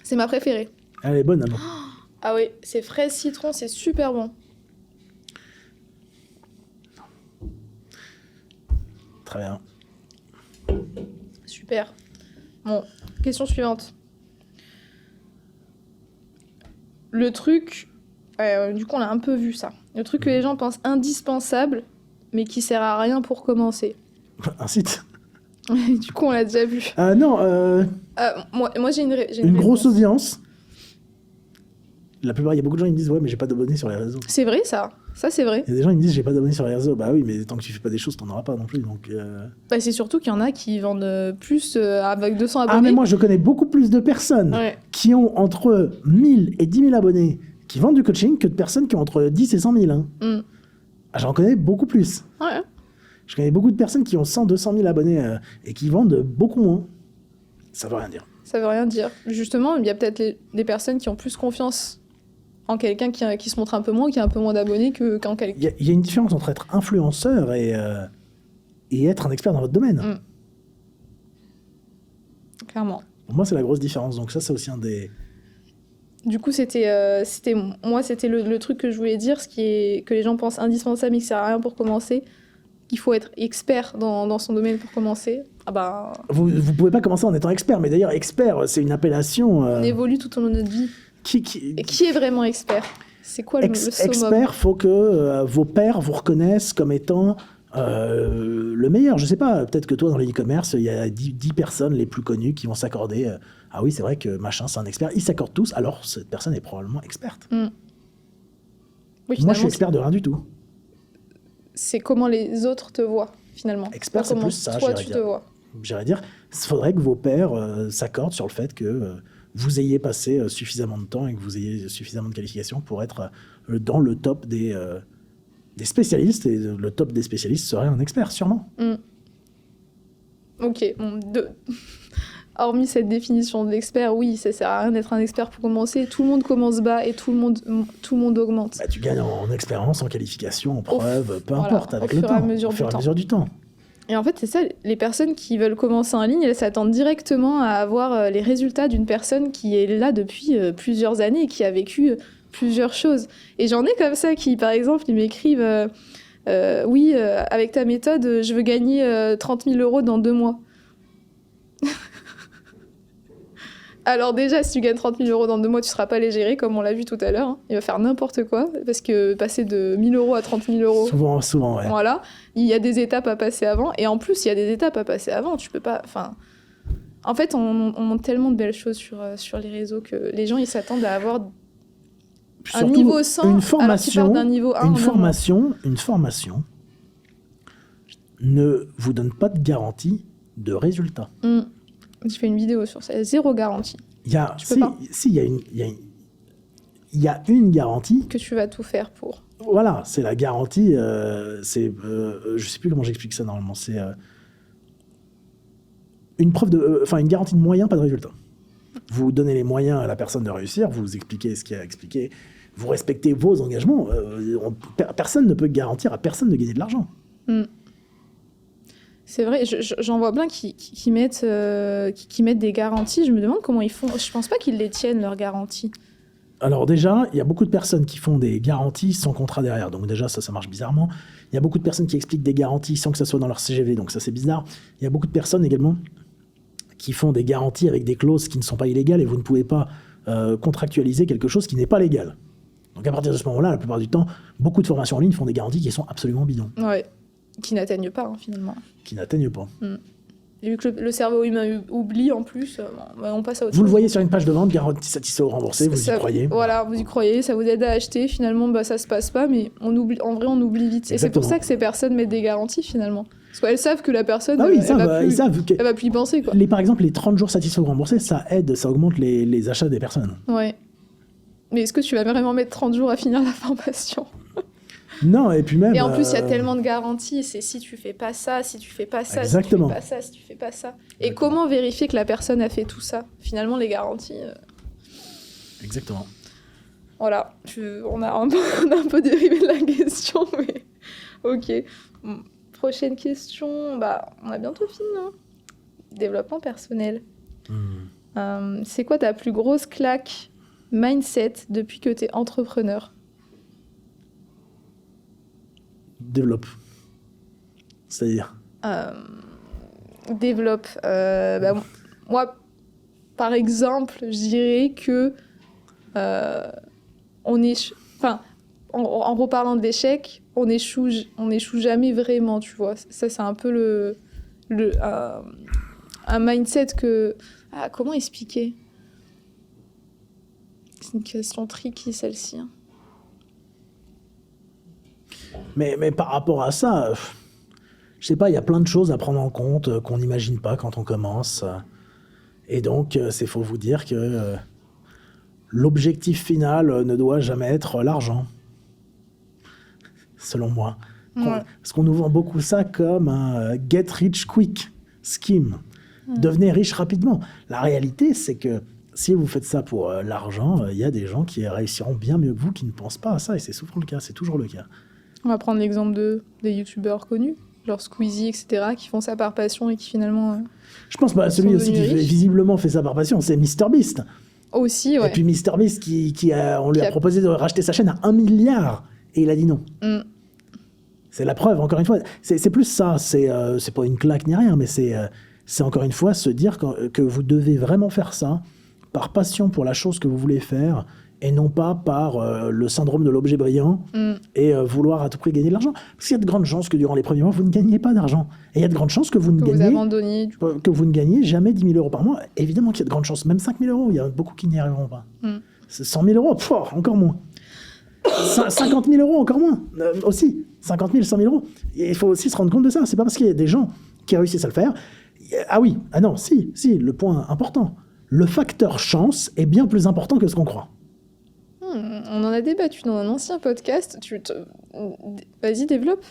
C'est ma préférée. Elle est bonne, alors. Ah oui, c'est fraise citron, c'est super bon. Très bien. Super. Bon, question suivante. Le truc, du coup on a un peu vu ça. Le truc que les gens pensent indispensable, mais qui sert à rien pour commencer. Un site. Du coup on l'a déjà vu. Non. Moi j'ai une grosse audience. La plupart, il y a beaucoup de gens qui me disent ouais mais j'ai pas d'abonnés sur les réseaux. C'est vrai ça. Ça, c'est vrai. Il y a des gens qui me disent j'ai pas d'abonnés sur les réseaux. Bah oui, mais tant que tu fais pas des choses, t'en auras pas non plus. Donc, c'est surtout qu'il y en a qui vendent plus avec 200 abonnés. Ah, mais moi, je connais beaucoup plus de personnes qui ont entre 1000 et 10 000 abonnés, qui vendent du coaching que de personnes qui ont entre 10 et 100 000. Hein. Ah, j'en connais beaucoup plus. Ouais. Je connais beaucoup de personnes qui ont 100, 200 000 abonnés et qui vendent beaucoup moins. Ça veut rien dire. Ça veut rien dire. Justement, il y a peut-être des personnes qui ont plus confiance en quelqu'un qui se montre un peu moins, qui a un peu moins d'abonnés qu'en quelqu'un. Il y a une différence entre être influenceur et être un expert dans votre domaine. Clairement. Pour moi, c'est la grosse différence. Donc ça, c'est aussi un des... Du coup, c'était le truc que je voulais dire, que les gens pensent indispensable mais qui sert à rien pour commencer. Il faut être expert dans son domaine pour commencer. Ah bah... Vous pouvez pas commencer en étant expert, mais d'ailleurs, expert, c'est une appellation... On évolue tout au long de notre vie. Et qui est vraiment expert? C'est quoi le summum? Expert, faut que vos pairs vous reconnaissent comme étant le meilleur. Je sais pas, peut-être que toi, dans le e-commerce, il y a 10 personnes les plus connues qui vont s'accorder. Ah oui, c'est vrai que machin, c'est un expert. Ils s'accordent tous, alors cette personne est probablement experte. Oui, moi, je suis expert de rien du tout. C'est comment les autres te voient, finalement. Expert, c'est plus ça, toi, tu te vois. J'irais dire, il faudrait que vos pairs s'accordent sur le fait que vous ayez passé suffisamment de temps et que vous ayez suffisamment de qualifications pour être dans le top des spécialistes. Et le top des spécialistes serait un expert, sûrement. Ok. Bon, hormis cette définition de l'expert, oui, ça sert à rien d'être un expert pour commencer. Tout le monde commence bas et tout le monde augmente. Bah, tu gagnes en expérience, en qualification, en preuve, peu importe, avec le temps, au fur et à mesure du temps. Et en fait, c'est ça, les personnes qui veulent commencer en ligne, elles s'attendent directement à avoir les résultats d'une personne qui est là depuis plusieurs années et qui a vécu plusieurs choses. Et j'en ai comme ça qui, par exemple, ils m'écrivent oui, avec ta méthode, je veux gagner 30 000 € dans 2 mois. Alors déjà, si tu gagnes 30 000 € dans 2 mois, tu seras pas légéré, comme on l'a vu tout à l'heure. Hein. Il va faire n'importe quoi, parce que passer de 1 000 € à 30 000 €... Souvent, ouais. Voilà, il y a des étapes à passer avant, et en plus, il y a des étapes à passer avant, tu peux pas... Enfin, en fait, on montre tellement de belles choses sur les réseaux que les gens, ils s'attendent à avoir un niveau 100, une formation, alors qu'ils partent d'un niveau 1. Une formation ne vous donne pas de garantie de résultat. Je fais une vidéo sur ça, 0 garantie. Il y a une garantie. Que tu vas tout faire pour. Voilà, c'est la garantie. Je sais plus comment j'explique ça normalement. C'est une garantie de moyens, pas de résultat. Vous donnez les moyens à la personne de réussir, vous expliquez ce qu'il y a à expliquer, vous respectez vos engagements. Personne ne peut garantir à personne de gagner de l'argent. C'est vrai, j'en vois plein qui mettent des garanties. Je me demande comment ils font. Je pense pas qu'ils les tiennent, leurs garanties. Alors déjà, il y a beaucoup de personnes qui font des garanties sans contrat derrière. Donc déjà, ça marche bizarrement. Il y a beaucoup de personnes qui expliquent des garanties sans que ça soit dans leur CGV. Donc ça, c'est bizarre. Il y a beaucoup de personnes également qui font des garanties avec des clauses qui ne sont pas illégales et vous ne pouvez pas contractualiser quelque chose qui n'est pas légal. Donc à partir de ce moment-là, la plupart du temps, beaucoup de formations en ligne font des garanties qui sont absolument bidons. Ouais. Qui n'atteignent pas, hein, finalement. Qui n'atteignent pas. Et vu que le cerveau humain oublie, en plus, on passe à autre chose. Vous le voyez sur une page de vente, garantie satisfait ou remboursée, vous y croyez. Voilà, vous y croyez, ça vous aide à acheter. Finalement, ça se passe pas, mais on oublie vite. Exactement. Et c'est pour ça que ces personnes mettent des garanties, finalement. Parce qu'elles savent que la personne, elle va plus y penser, quoi. Par exemple, les 30 jours satisfaits ou remboursés, ça aide, ça augmente les achats des personnes. Ouais. Mais est-ce que tu vas vraiment mettre 30 jours à finir la formation ? Non, et puis même... Et en plus, il y a tellement de garanties. C'est si tu fais pas ça, si tu fais pas ça, Exactement. si tu fais pas ça, si tu fais pas ça. Et comment vérifier que la personne a fait tout ça ? Finalement, les garanties... Exactement. Voilà. On a un peu dérivé de la question, mais... Ok. Prochaine question. On a bientôt fini, hein. Développement personnel. C'est quoi ta plus grosse claque mindset depuis que t'es entrepreneur ? Développe. C'est-à-dire Développe. Moi, par exemple, je dirais que en reparlant de l'échec, on échoue jamais vraiment, tu vois. Ça, c'est un peu un mindset que... comment expliquer ? C'est une question tricky, celle-ci. Mais par rapport à ça, je sais pas, il y a plein de choses à prendre en compte qu'on n'imagine pas quand on commence. Et donc, c'est faut vous dire que l'objectif final ne doit jamais être l'argent, selon moi. Parce qu'on nous vend beaucoup ça comme un get rich quick scheme. Devenez riche rapidement. La réalité, c'est que si vous faites ça pour l'argent, il y a des gens qui réussiront bien mieux que vous qui ne pensent pas à ça, et c'est souvent le cas, c'est toujours le cas. On va prendre l'exemple des youtubeurs connus, genre Squeezie, etc., qui font ça par passion et qui finalement... Je pense pas, celui aussi qui visiblement fait ça par passion, c'est MrBeast. Aussi, ouais. Et puis MrBeast, on lui a proposé de racheter sa chaîne à 1 milliard, et il a dit non. C'est la preuve, encore une fois. C'est plus ça, c'est pas une claque ni rien, mais c'est encore une fois se dire que vous devez vraiment faire ça par passion pour la chose que vous voulez faire, et non pas par le syndrome de l'objet brillant et vouloir à tout prix gagner de l'argent. Parce qu'il y a de grandes chances que durant les premiers mois, vous ne gagnez pas d'argent. Et il y a de grandes chances que vous ne gagnez jamais 10 000 euros par mois. Évidemment qu'il y a de grandes chances, même 5 000 euros, il y a beaucoup qui n'y arriveront pas. 100 000 euros, encore moins. 50 000 euros, encore moins. Aussi, 50 000, 100 000 euros. Et il faut aussi se rendre compte de ça. C'est pas parce qu'il y a des gens qui réussissent à le faire. Si, le point important. Le facteur chance est bien plus important que ce qu'on croit. On en a débattu dans un ancien podcast. Vas-y, développe.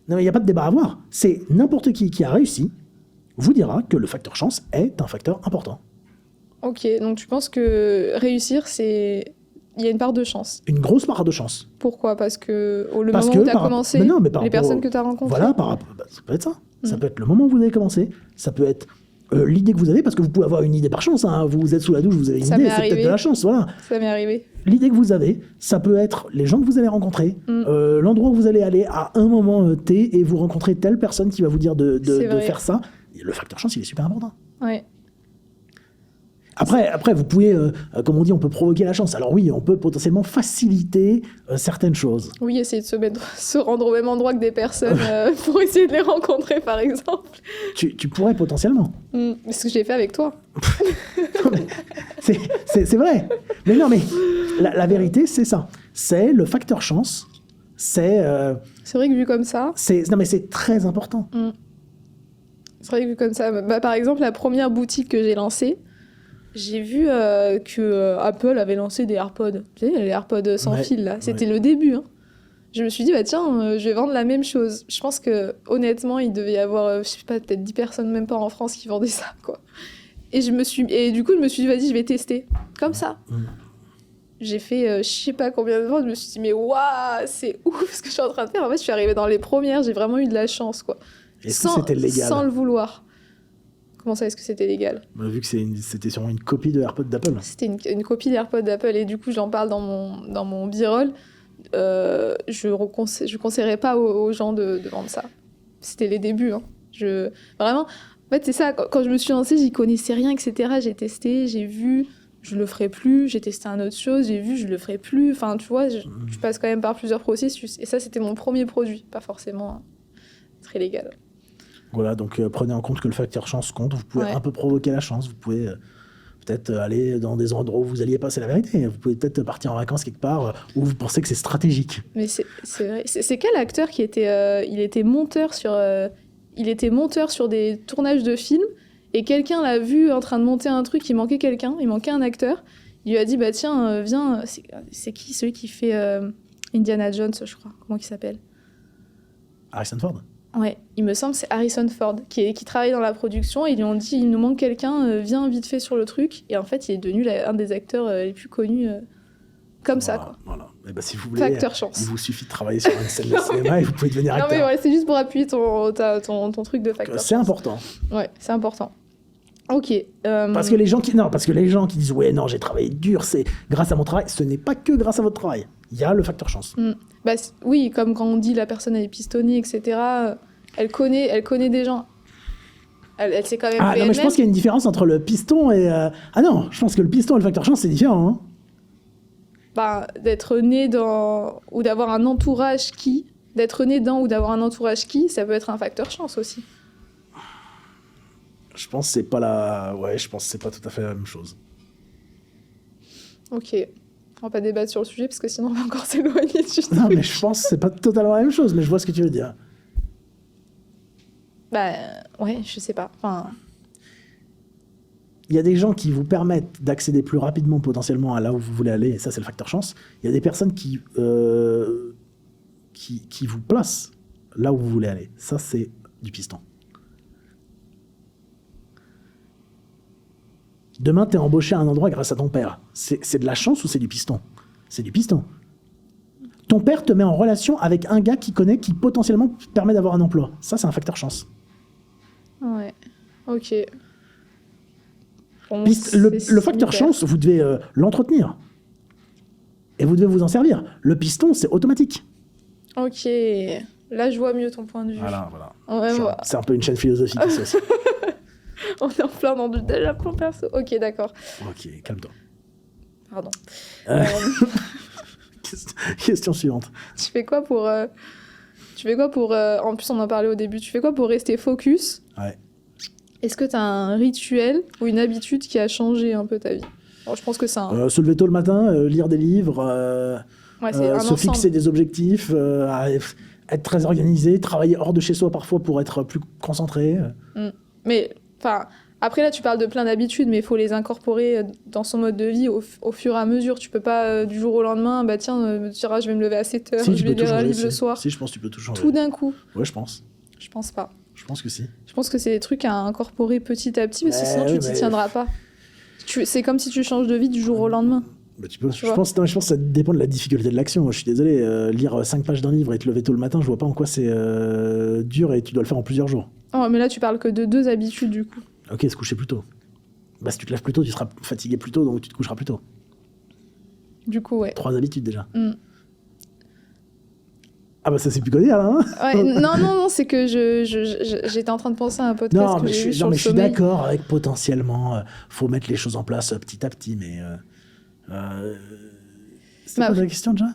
Non, mais il n'y a pas de débat à avoir. C'est n'importe qui a réussi vous dira que le facteur chance est un facteur important. Ok, donc tu penses que réussir, il y a une part de chance. Une grosse part de chance. Pourquoi ? Parce que moment où tu as commencé, les personnes que tu as rencontrées. Voilà, ça peut être ça. Ça peut être le moment où vous avez commencé. Ça peut être l'idée que vous avez, parce que vous pouvez avoir une idée par chance. Vous êtes sous la douche, vous avez une idée, c'est peut-être de la chance. Voilà. Ça m'est arrivé. L'idée que vous avez, ça peut être les gens que vous allez rencontrer, l'endroit où vous allez aller à un moment T, et vous rencontrez telle personne qui va vous dire de faire ça. Le facteur chance, il est super important. Ouais. Après, vous pouvez, comme on dit, on peut provoquer la chance. Alors oui, on peut potentiellement faciliter certaines choses. Oui, essayer de se rendre au même endroit que des personnes pour essayer de les rencontrer, par exemple. Tu pourrais potentiellement. C'est ce que j'ai fait avec toi. C'est vrai. Mais non, mais la vérité, c'est ça. C'est le facteur chance. C'est vrai que vu comme ça... Non, mais c'est très important. C'est vrai que vu comme ça... par exemple, la première boutique que j'ai lancée, j'ai vu que Apple avait lancé des AirPods. Tu sais, les AirPods sans fil, là. C'était le début. Hein. Je me suis dit, tiens, je vais vendre la même chose. Je pense que, honnêtement, il devait y avoir, je sais pas, peut-être 10 personnes, même pas en France, qui vendaient ça, quoi. Et du coup, je me suis dit, vas-y, je vais tester. Comme ça. J'ai fait, je sais pas combien de ventes. Je me suis dit, mais waouh, c'est ouf ce que je suis en train de faire. En fait, je suis arrivée dans les premières. J'ai vraiment eu de la chance, quoi. Est-ce que c'était légal ? Sans le vouloir. Comment ça, est-ce que c'était légal ? Vu que c'était sûrement une copie de AirPods d'Apple. C'était une copie d'AirPods d'Apple, et du coup, j'en parle dans mon b-roll. Je conseillerais pas aux gens de vendre ça. C'était les débuts. Hein. Vraiment, en fait, c'est ça. Quand je me suis lancée, j'y connaissais rien, etc. J'ai testé, j'ai vu, je le ferai plus. J'ai testé un autre chose, j'ai vu, je le ferai plus. Enfin, tu vois, je passe quand même par plusieurs processus. Et ça, c'était mon premier produit, pas forcément très légal. Voilà, donc prenez en compte que le facteur chance compte. Vous pouvez un peu provoquer la chance. Vous pouvez peut-être aller dans des endroits où vous alliez pas, c'est la vérité. Vous pouvez peut-être partir en vacances quelque part où vous pensez que c'est stratégique. Mais c'est vrai. C'est quel acteur qui était... il était monteur sur des tournages de films, et quelqu'un l'a vu en train de monter un truc, il manquait quelqu'un, il manquait un acteur. Il lui a dit, tiens, viens... C'est qui celui qui fait Indiana Jones, je crois. Comment il s'appelle ? Harrison Ford ? Ouais, il me semble que c'est Harrison Ford qui travaille dans la production, et ils lui ont dit, il nous manque quelqu'un, viens vite fait sur le truc. Et en fait, il est devenu un des acteurs les plus connus comme ça, quoi. Voilà. Et si vous voulez, facteur chance. Il vous suffit de travailler sur une scène de cinéma et vous pouvez devenir acteur. Non mais ouais, c'est juste pour appuyer ton truc de facteur chance. C'est important. Ouais, c'est important. Ok. Parce que les gens qui disent ouais non j'ai travaillé dur, c'est grâce à mon travail, ce n'est pas que grâce à votre travail. Il y a le facteur chance. Oui, comme quand on dit la personne elle est pistonnée, etc. Elle connaît des gens. Elle s'est quand même fait non mais je pense qu'il y a une différence entre le piston et non, je pense que le piston et le facteur chance c'est différent. Hein. D'être né dans ou d'avoir un entourage d'être né dans ou d'avoir un entourage ça peut être un facteur chance aussi. Je pense que c'est pas tout à fait la même chose. Ok. On va pas débattre sur le sujet parce que sinon on va encore s'éloigner du truc. Non, mais je pense que c'est pas totalement la même chose, mais je vois ce que tu veux dire. Ouais, je sais pas. Enfin... il y a des gens qui vous permettent d'accéder plus rapidement potentiellement à là où vous voulez aller, et ça c'est le facteur chance. Il y a des personnes qui vous placent là où vous voulez aller. Ça c'est du piston. Demain, tu es embauché à un endroit grâce à ton père. C'est de la chance ou c'est du piston? C'est du piston. Ton père te met en relation avec un gars qu'il connaît qui potentiellement permet d'avoir un emploi. Ça, c'est un facteur chance. Ouais, ok. Bon, Le facteur chance, vous devez l'entretenir. Et vous devez vous en servir. Le piston, c'est automatique. Ok, là je vois mieux ton point de vue. Voilà. Ouais, moi. C'est un peu une chaîne philosophique, ça aussi. On est en plein dans déjà plan perso. Ok, d'accord. Ok, calme-toi. Pardon. Question suivante. Tu fais quoi pour... en plus, on en parlait au début. Tu fais quoi pour rester focus? Ouais. Est-ce que tu as un rituel ou une habitude qui a changé un peu ta vie? Alors, je pense que c'est un... Se lever tôt le matin, lire des livres, Ouais, c'est un se ensemble. fixer des objectifs, être très organisé, travailler hors de chez soi parfois pour être plus concentré. Mais, enfin, après là, tu parles de plein d'habitudes, mais il faut les incorporer dans son mode de vie au fur et à mesure. Tu peux pas, du jour au lendemain, bah tiens, me dire, je vais me lever à 7h, Si, je vais lire un livre le si. soir. Si, je pense que tu peux tout changer. Tout d'un coup. Ouais, je pense. Je pense pas. Je pense que si. Je pense que c'est des trucs à incorporer petit à petit, parce que sinon tu t'y tiendras pas. C'est comme si tu changes de vie du jour au lendemain. Bah, je pense que ça dépend de la difficulté de l'action. Moi, je suis désolé, lire 5 pages d'un livre et te lever tôt le matin, je vois pas en quoi c'est dur et tu dois le faire en plusieurs jours. Oh, mais là, tu parles que de 2 habitudes, du coup. Ok, se coucher plus tôt. Bah, si tu te lèves plus tôt, tu seras fatigué plus tôt, donc tu te coucheras plus tôt. Du coup, ouais. 3 habitudes déjà. Ah bah ça c'est plus cordial, hein. Ouais, non, c'est que j'étais en train de penser à un podcast Non, que mais j'ai vu je sur le suis sommeil. d'accord avec potentiellement, faut mettre les choses en place petit à petit, mais... C'était quoi la question déjà?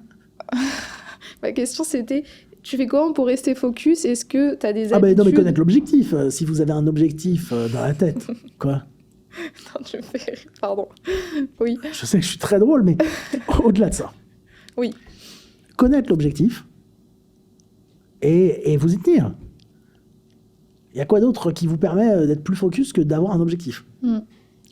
Ma question c'était, tu fais comment pour rester focus? Est-ce que tu as des habitudes? Ah bah non, mais connaître l'objectif, si vous avez un objectif dans la tête, quoi. Non, je me fais rire, pardon. Oui. Je sais que je suis très drôle, mais au-delà de ça. Oui. Connaître l'objectif et vous y tenir. Il y a quoi d'autre qui vous permet d'être plus focus que d'avoir un objectif?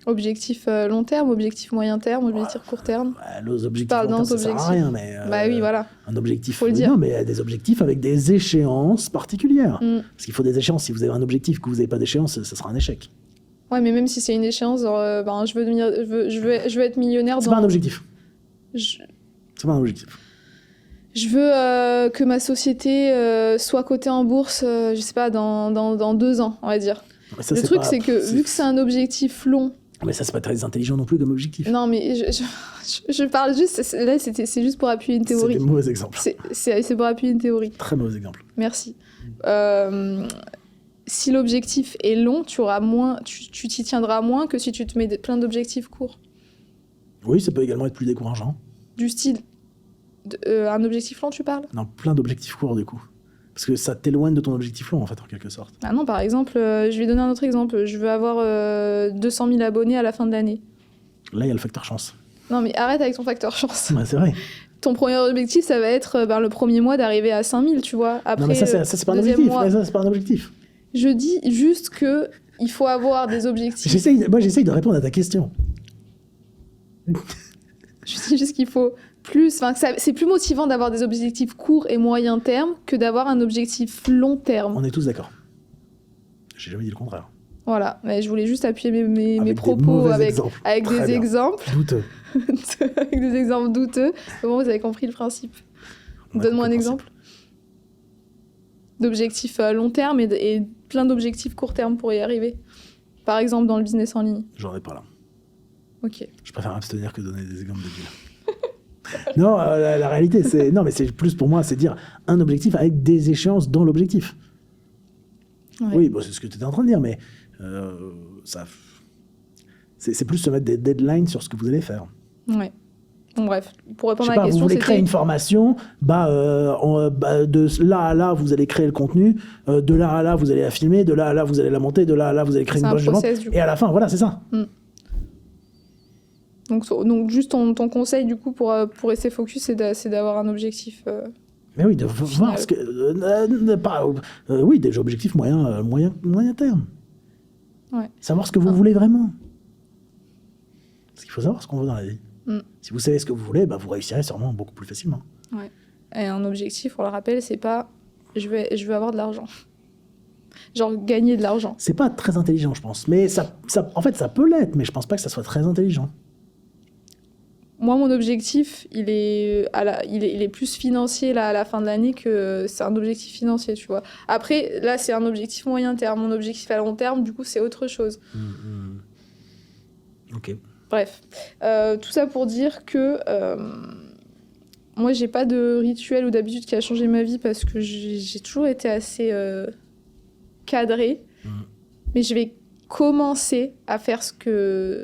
Objectif long terme, objectif moyen terme, objectif court terme. Les objectifs long terme, ça sert à rien, mais... bah oui, voilà. Un objectif... Faut le dire. Non, mais des objectifs avec des échéances particulières. Parce qu'il faut des échéances. Si vous avez un objectif que vous n'avez pas d'échéance, ça sera un échec. Ouais, mais même si c'est une échéance, genre, je veux être millionnaire C'est pas un objectif. C'est pas un objectif. Je veux que ma société soit cotée en bourse, je sais pas, dans 2 ans, on va dire. Ça, le truc, c'est que vu que c'est un objectif long... Mais ça, c'est pas très intelligent non plus comme objectif. Non, mais je parle juste... Là, c'est juste pour appuyer une théorie. C'est des mauvais exemples. C'est pour appuyer une théorie. Très mauvais exemple. Merci. Si l'objectif est long, tu t'y tiendras moins que si tu te mets plein d'objectifs courts. Oui, ça peut également être plus décourageant. Du style... un objectif long, tu parles? Non, plein d'objectifs courts, du coup. Parce que ça t'éloigne de ton objectif long, en fait, en quelque sorte. Ah non, par exemple, je vais donner un autre exemple. Je veux avoir 200 000 abonnés à la fin de l'année. Là, il y a le facteur chance. Non, mais arrête avec ton facteur chance. Ouais, c'est vrai. Ton premier objectif, ça va être le premier mois d'arriver à 5 000, tu vois. Après, non, mais ça, c'est pas un objectif. Ça, c'est pas un objectif. Je dis juste que il faut avoir des objectifs. J'essaye de répondre à ta question. Je dis juste qu'il faut plus... c'est plus motivant d'avoir des objectifs courts et moyen terme que d'avoir un objectif long terme. On est tous d'accord. J'ai jamais dit le contraire. Voilà, mais je voulais juste appuyer mes propos avec des exemples. Douteux. Avec des exemples douteux. Bon, vous avez compris le principe. Donne-moi un exemple d'objectifs long terme et plein d'objectifs court terme pour y arriver. Par exemple, dans le business en ligne. J'en ai pas là. Ok. Je préfère abstenir que donner des exemples débiles. Non, la réalité, c'est... Non, mais c'est plus pour moi, c'est dire un objectif avec des échéances dans l'objectif. Ouais. Oui, bon, c'est ce que tu étais en train de dire, mais ça... C'est plus se mettre des deadlines sur ce que vous allez faire. Ouais. Bon, bref, pour répondre à la question, vous voulez créer une formation, de là à là, vous allez créer le contenu, de là à là, vous allez la filmer, de là à là, vous allez la monter, de là à là, vous allez créer une page de vente, et à la fin, voilà, c'est ça. Donc juste ton conseil, du coup, pour rester focus, c'est d'avoir un objectif... Mais oui, de voir ce que... oui, des objectifs moyen terme. Ouais. Savoir ce que vous voulez vraiment. Parce qu'il faut savoir ce qu'on veut dans la vie. Si vous savez ce que vous voulez, vous réussirez sûrement beaucoup plus facilement. Ouais. Et un objectif, on le rappelle, c'est pas je veux avoir de l'argent. Genre gagner de l'argent. C'est pas très intelligent, je pense. Mais en fait, ça peut l'être, mais je pense pas que ça soit très intelligent. Moi, mon objectif, il est plus financier là, à la fin de l'année que c'est un objectif financier, tu vois. Après, là, c'est un objectif moyen terme. Mon objectif à long terme, du coup, c'est autre chose. Ok. Bref. Tout ça pour dire que moi, j'ai pas de rituel ou d'habitude qui a changé ma vie parce que j'ai toujours été assez cadrée. Mais je vais commencer à faire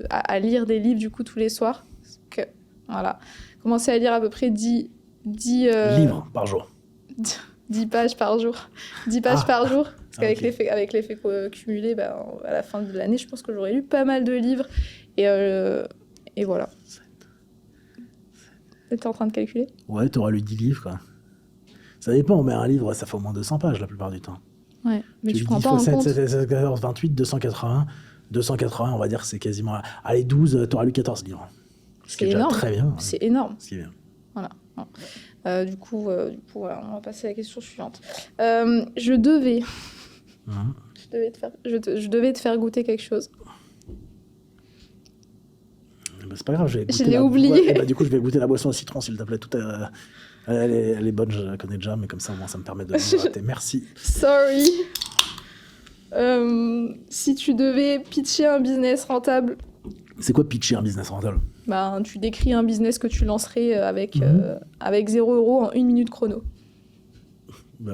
à lire des livres, du coup, tous les soirs. Voilà. Commencer à lire à peu près 10 livres par jour. 10 pages par jour. 10 pages par jour. Parce qu'avec l'effet cumulé, à la fin de l'année, je pense que j'aurais lu pas mal de livres. Et voilà. T'es en train de calculer ? Ouais, t'auras lu 10 livres, quoi. Ça dépend, mais un livre, ça fait au moins 200 pages la plupart du temps. Ouais, mais tu prends pas en compte. 7, 14, 28, 280. 280, on va dire que c'est quasiment... Allez, 12, t'auras lu 14 livres. Ce qui est énorme. Déjà très bien. C'est énorme. Ce qui est bien. Voilà. Du coup, voilà, on va passer à la question suivante. Je devais te faire goûter quelque chose. C'est pas grave, je l'ai oublié. Du coup, je vais goûter la boisson au citron, s'il te plaît. Elle est bonne, je la connais déjà, mais comme ça, au moins, ça me permet de me rater. Merci. Sorry. Si tu devais pitcher un business rentable... C'est quoi pitcher un business rentable ? Tu décris un business que tu lancerais avec 0 € en 1 minute chrono.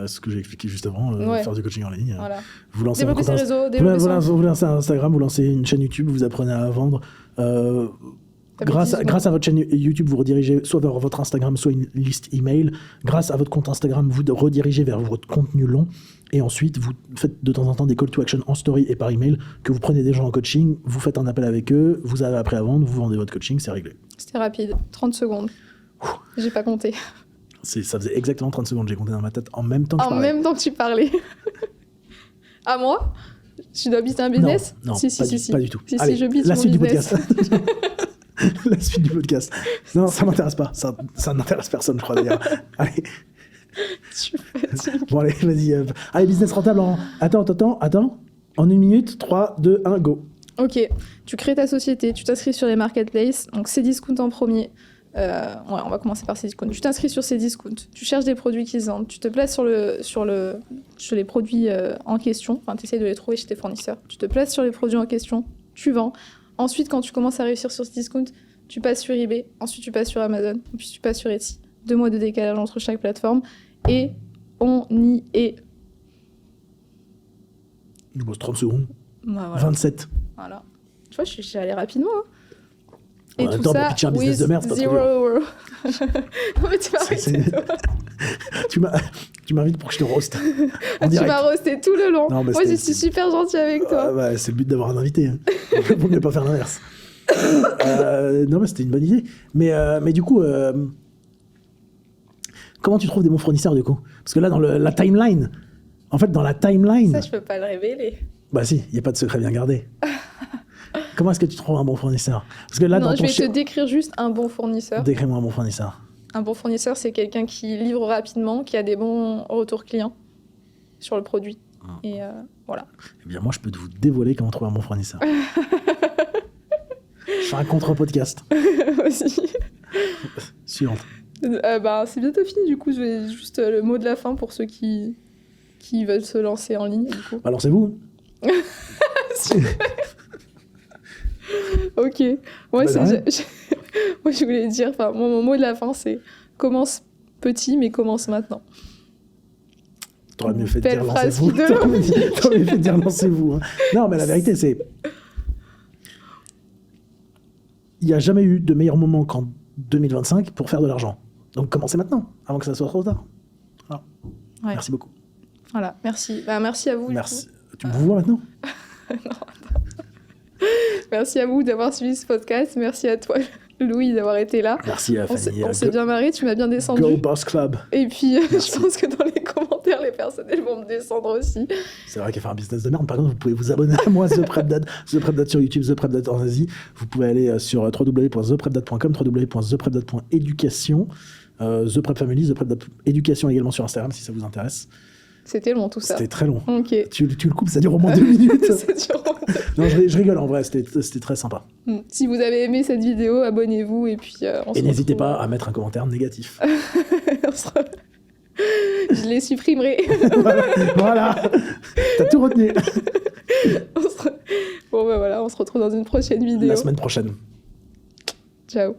Ce que j'ai expliqué juste avant, faire du coaching en ligne. Voilà. Vous lancez développer ses réseaux, vous lancez un Instagram, vous lancez une chaîne YouTube, vous apprenez à vendre. Grâce à votre chaîne YouTube, vous redirigez soit vers votre Instagram, soit une liste email. Grâce à votre compte Instagram, vous redirigez vers votre contenu long. Et ensuite, vous faites de temps en temps des call to action en story et par email, que vous prenez des gens en coaching, vous faites un appel avec eux, vous avez appris à vendre, vous vendez votre coaching, c'est réglé. C'était rapide, 30 secondes. J'ai pas compté. Ça faisait exactement 30 secondes, j'ai compté dans ma tête en même temps que je parlais. En même temps que tu parlais. À moi ? Tu dois biter un business ? Non, si, pas du tout. Si, Allez, je bite la mon suite business. Du podcast. La suite du podcast. Non, ça m'intéresse pas. Ça n'intéresse personne, je crois, d'ailleurs. Allez. Tu fatigues. Bon, allez, vas-y. Allez, business rentable en... Attends. En 1 minute, 3, 2, 1, go. Ok. Tu crées ta société, tu t'inscris sur les marketplaces. Donc, Cdiscount en premier. On va commencer par Cdiscount. Tu t'inscris sur Cdiscount. Tu cherches des produits qu'ils vendent. Tu te places sur les produits en question. Enfin, tu essaies de les trouver chez tes fournisseurs. Tu te places sur les produits en question. Tu vends. Ensuite, quand tu commences à réussir sur Cdiscount, tu passes sur eBay. Ensuite, tu passes sur Amazon. Puis tu passes sur Etsy. 2 mois de décalage entre chaque plateforme. Et on y est. Il bosse 30 secondes. Voilà. 27. Voilà. Tu vois, je suis allée rapidement. Hein. Et tout ça, pour pitcher un business de merde, c'est pas trop dur. Non, mais tu m'as arrêté, tu m'invites pour que je te roaste. Tu m'as roasté tout le long. Non, moi, je suis super gentil avec toi. C'est le but d'avoir un invité. Hein. Vaut mieux pas faire l'inverse. Non, mais c'était une bonne idée. Mais du coup, comment tu trouves des bons fournisseurs, du coup ? Parce que là, dans la timeline... En fait, dans la timeline... Ça, je peux pas le révéler. Bah si, il n'y a pas de secret bien gardé. Comment est-ce que tu trouves un bon fournisseur ? Parce que là, je vais te décrire juste un bon fournisseur. Décris-moi un bon fournisseur. Un bon fournisseur, c'est quelqu'un qui livre rapidement, qui a des bons retours clients sur le produit. Et voilà. Eh bien, moi, je peux vous dévoiler comment trouver un bon fournisseur. Je fais un contre-podcast. Aussi. Suivante. C'est bientôt fini, du coup, je vais juste le mot de la fin pour ceux qui veulent se lancer en ligne. Du coup. Bah, lancez-vous. Ok. Moi, je voulais dire, mon mot de la fin, c'est commence petit, mais commence maintenant. T'aurais mieux fait de dire lancez-vous. T'aurais mieux fait de dire lancez-vous. Hein. Non, mais la vérité, c'est... Il n'y a jamais eu de meilleur moment qu'en 2025 pour faire de l'argent. Donc, commencez maintenant, avant que ça soit trop tard. Voilà. Ouais. Merci beaucoup. Voilà, merci. Merci à vous. Merci. Tu me vois maintenant ? Non. Merci à vous d'avoir suivi ce podcast. Merci à toi, Louis, d'avoir été là. Merci à Fanny. On s'est bien marré, tu m'as bien descendu. Go Boss Club. Et puis, je pense que dans les commentaires, les les personnels vont me descendre aussi. C'est vrai qu'elle fait un business de merde. Par contre, vous pouvez vous abonner à moi, The Prep Dad. The Prep Dad sur YouTube, The Prep Dad en Asie. Vous pouvez aller sur www.theprepdad.com, www.theprepdad.education, The Prep Family, The Prep Dad Éducation également sur Instagram si ça vous intéresse. C'était long tout ça. C'était très long. Ok. Tu le coupes, ça dure au moins 2 minutes. Ça dure au moins 2 minutes. Non, je rigole, en vrai, c'était très sympa. Si vous avez aimé cette vidéo, abonnez-vous et puis on se Et n'hésitez retrouve. pas à mettre un commentaire négatif. Je les supprimerai. Voilà. T'as tout retenu. Bon, ben voilà, on se retrouve dans une prochaine vidéo. La semaine prochaine. Ciao.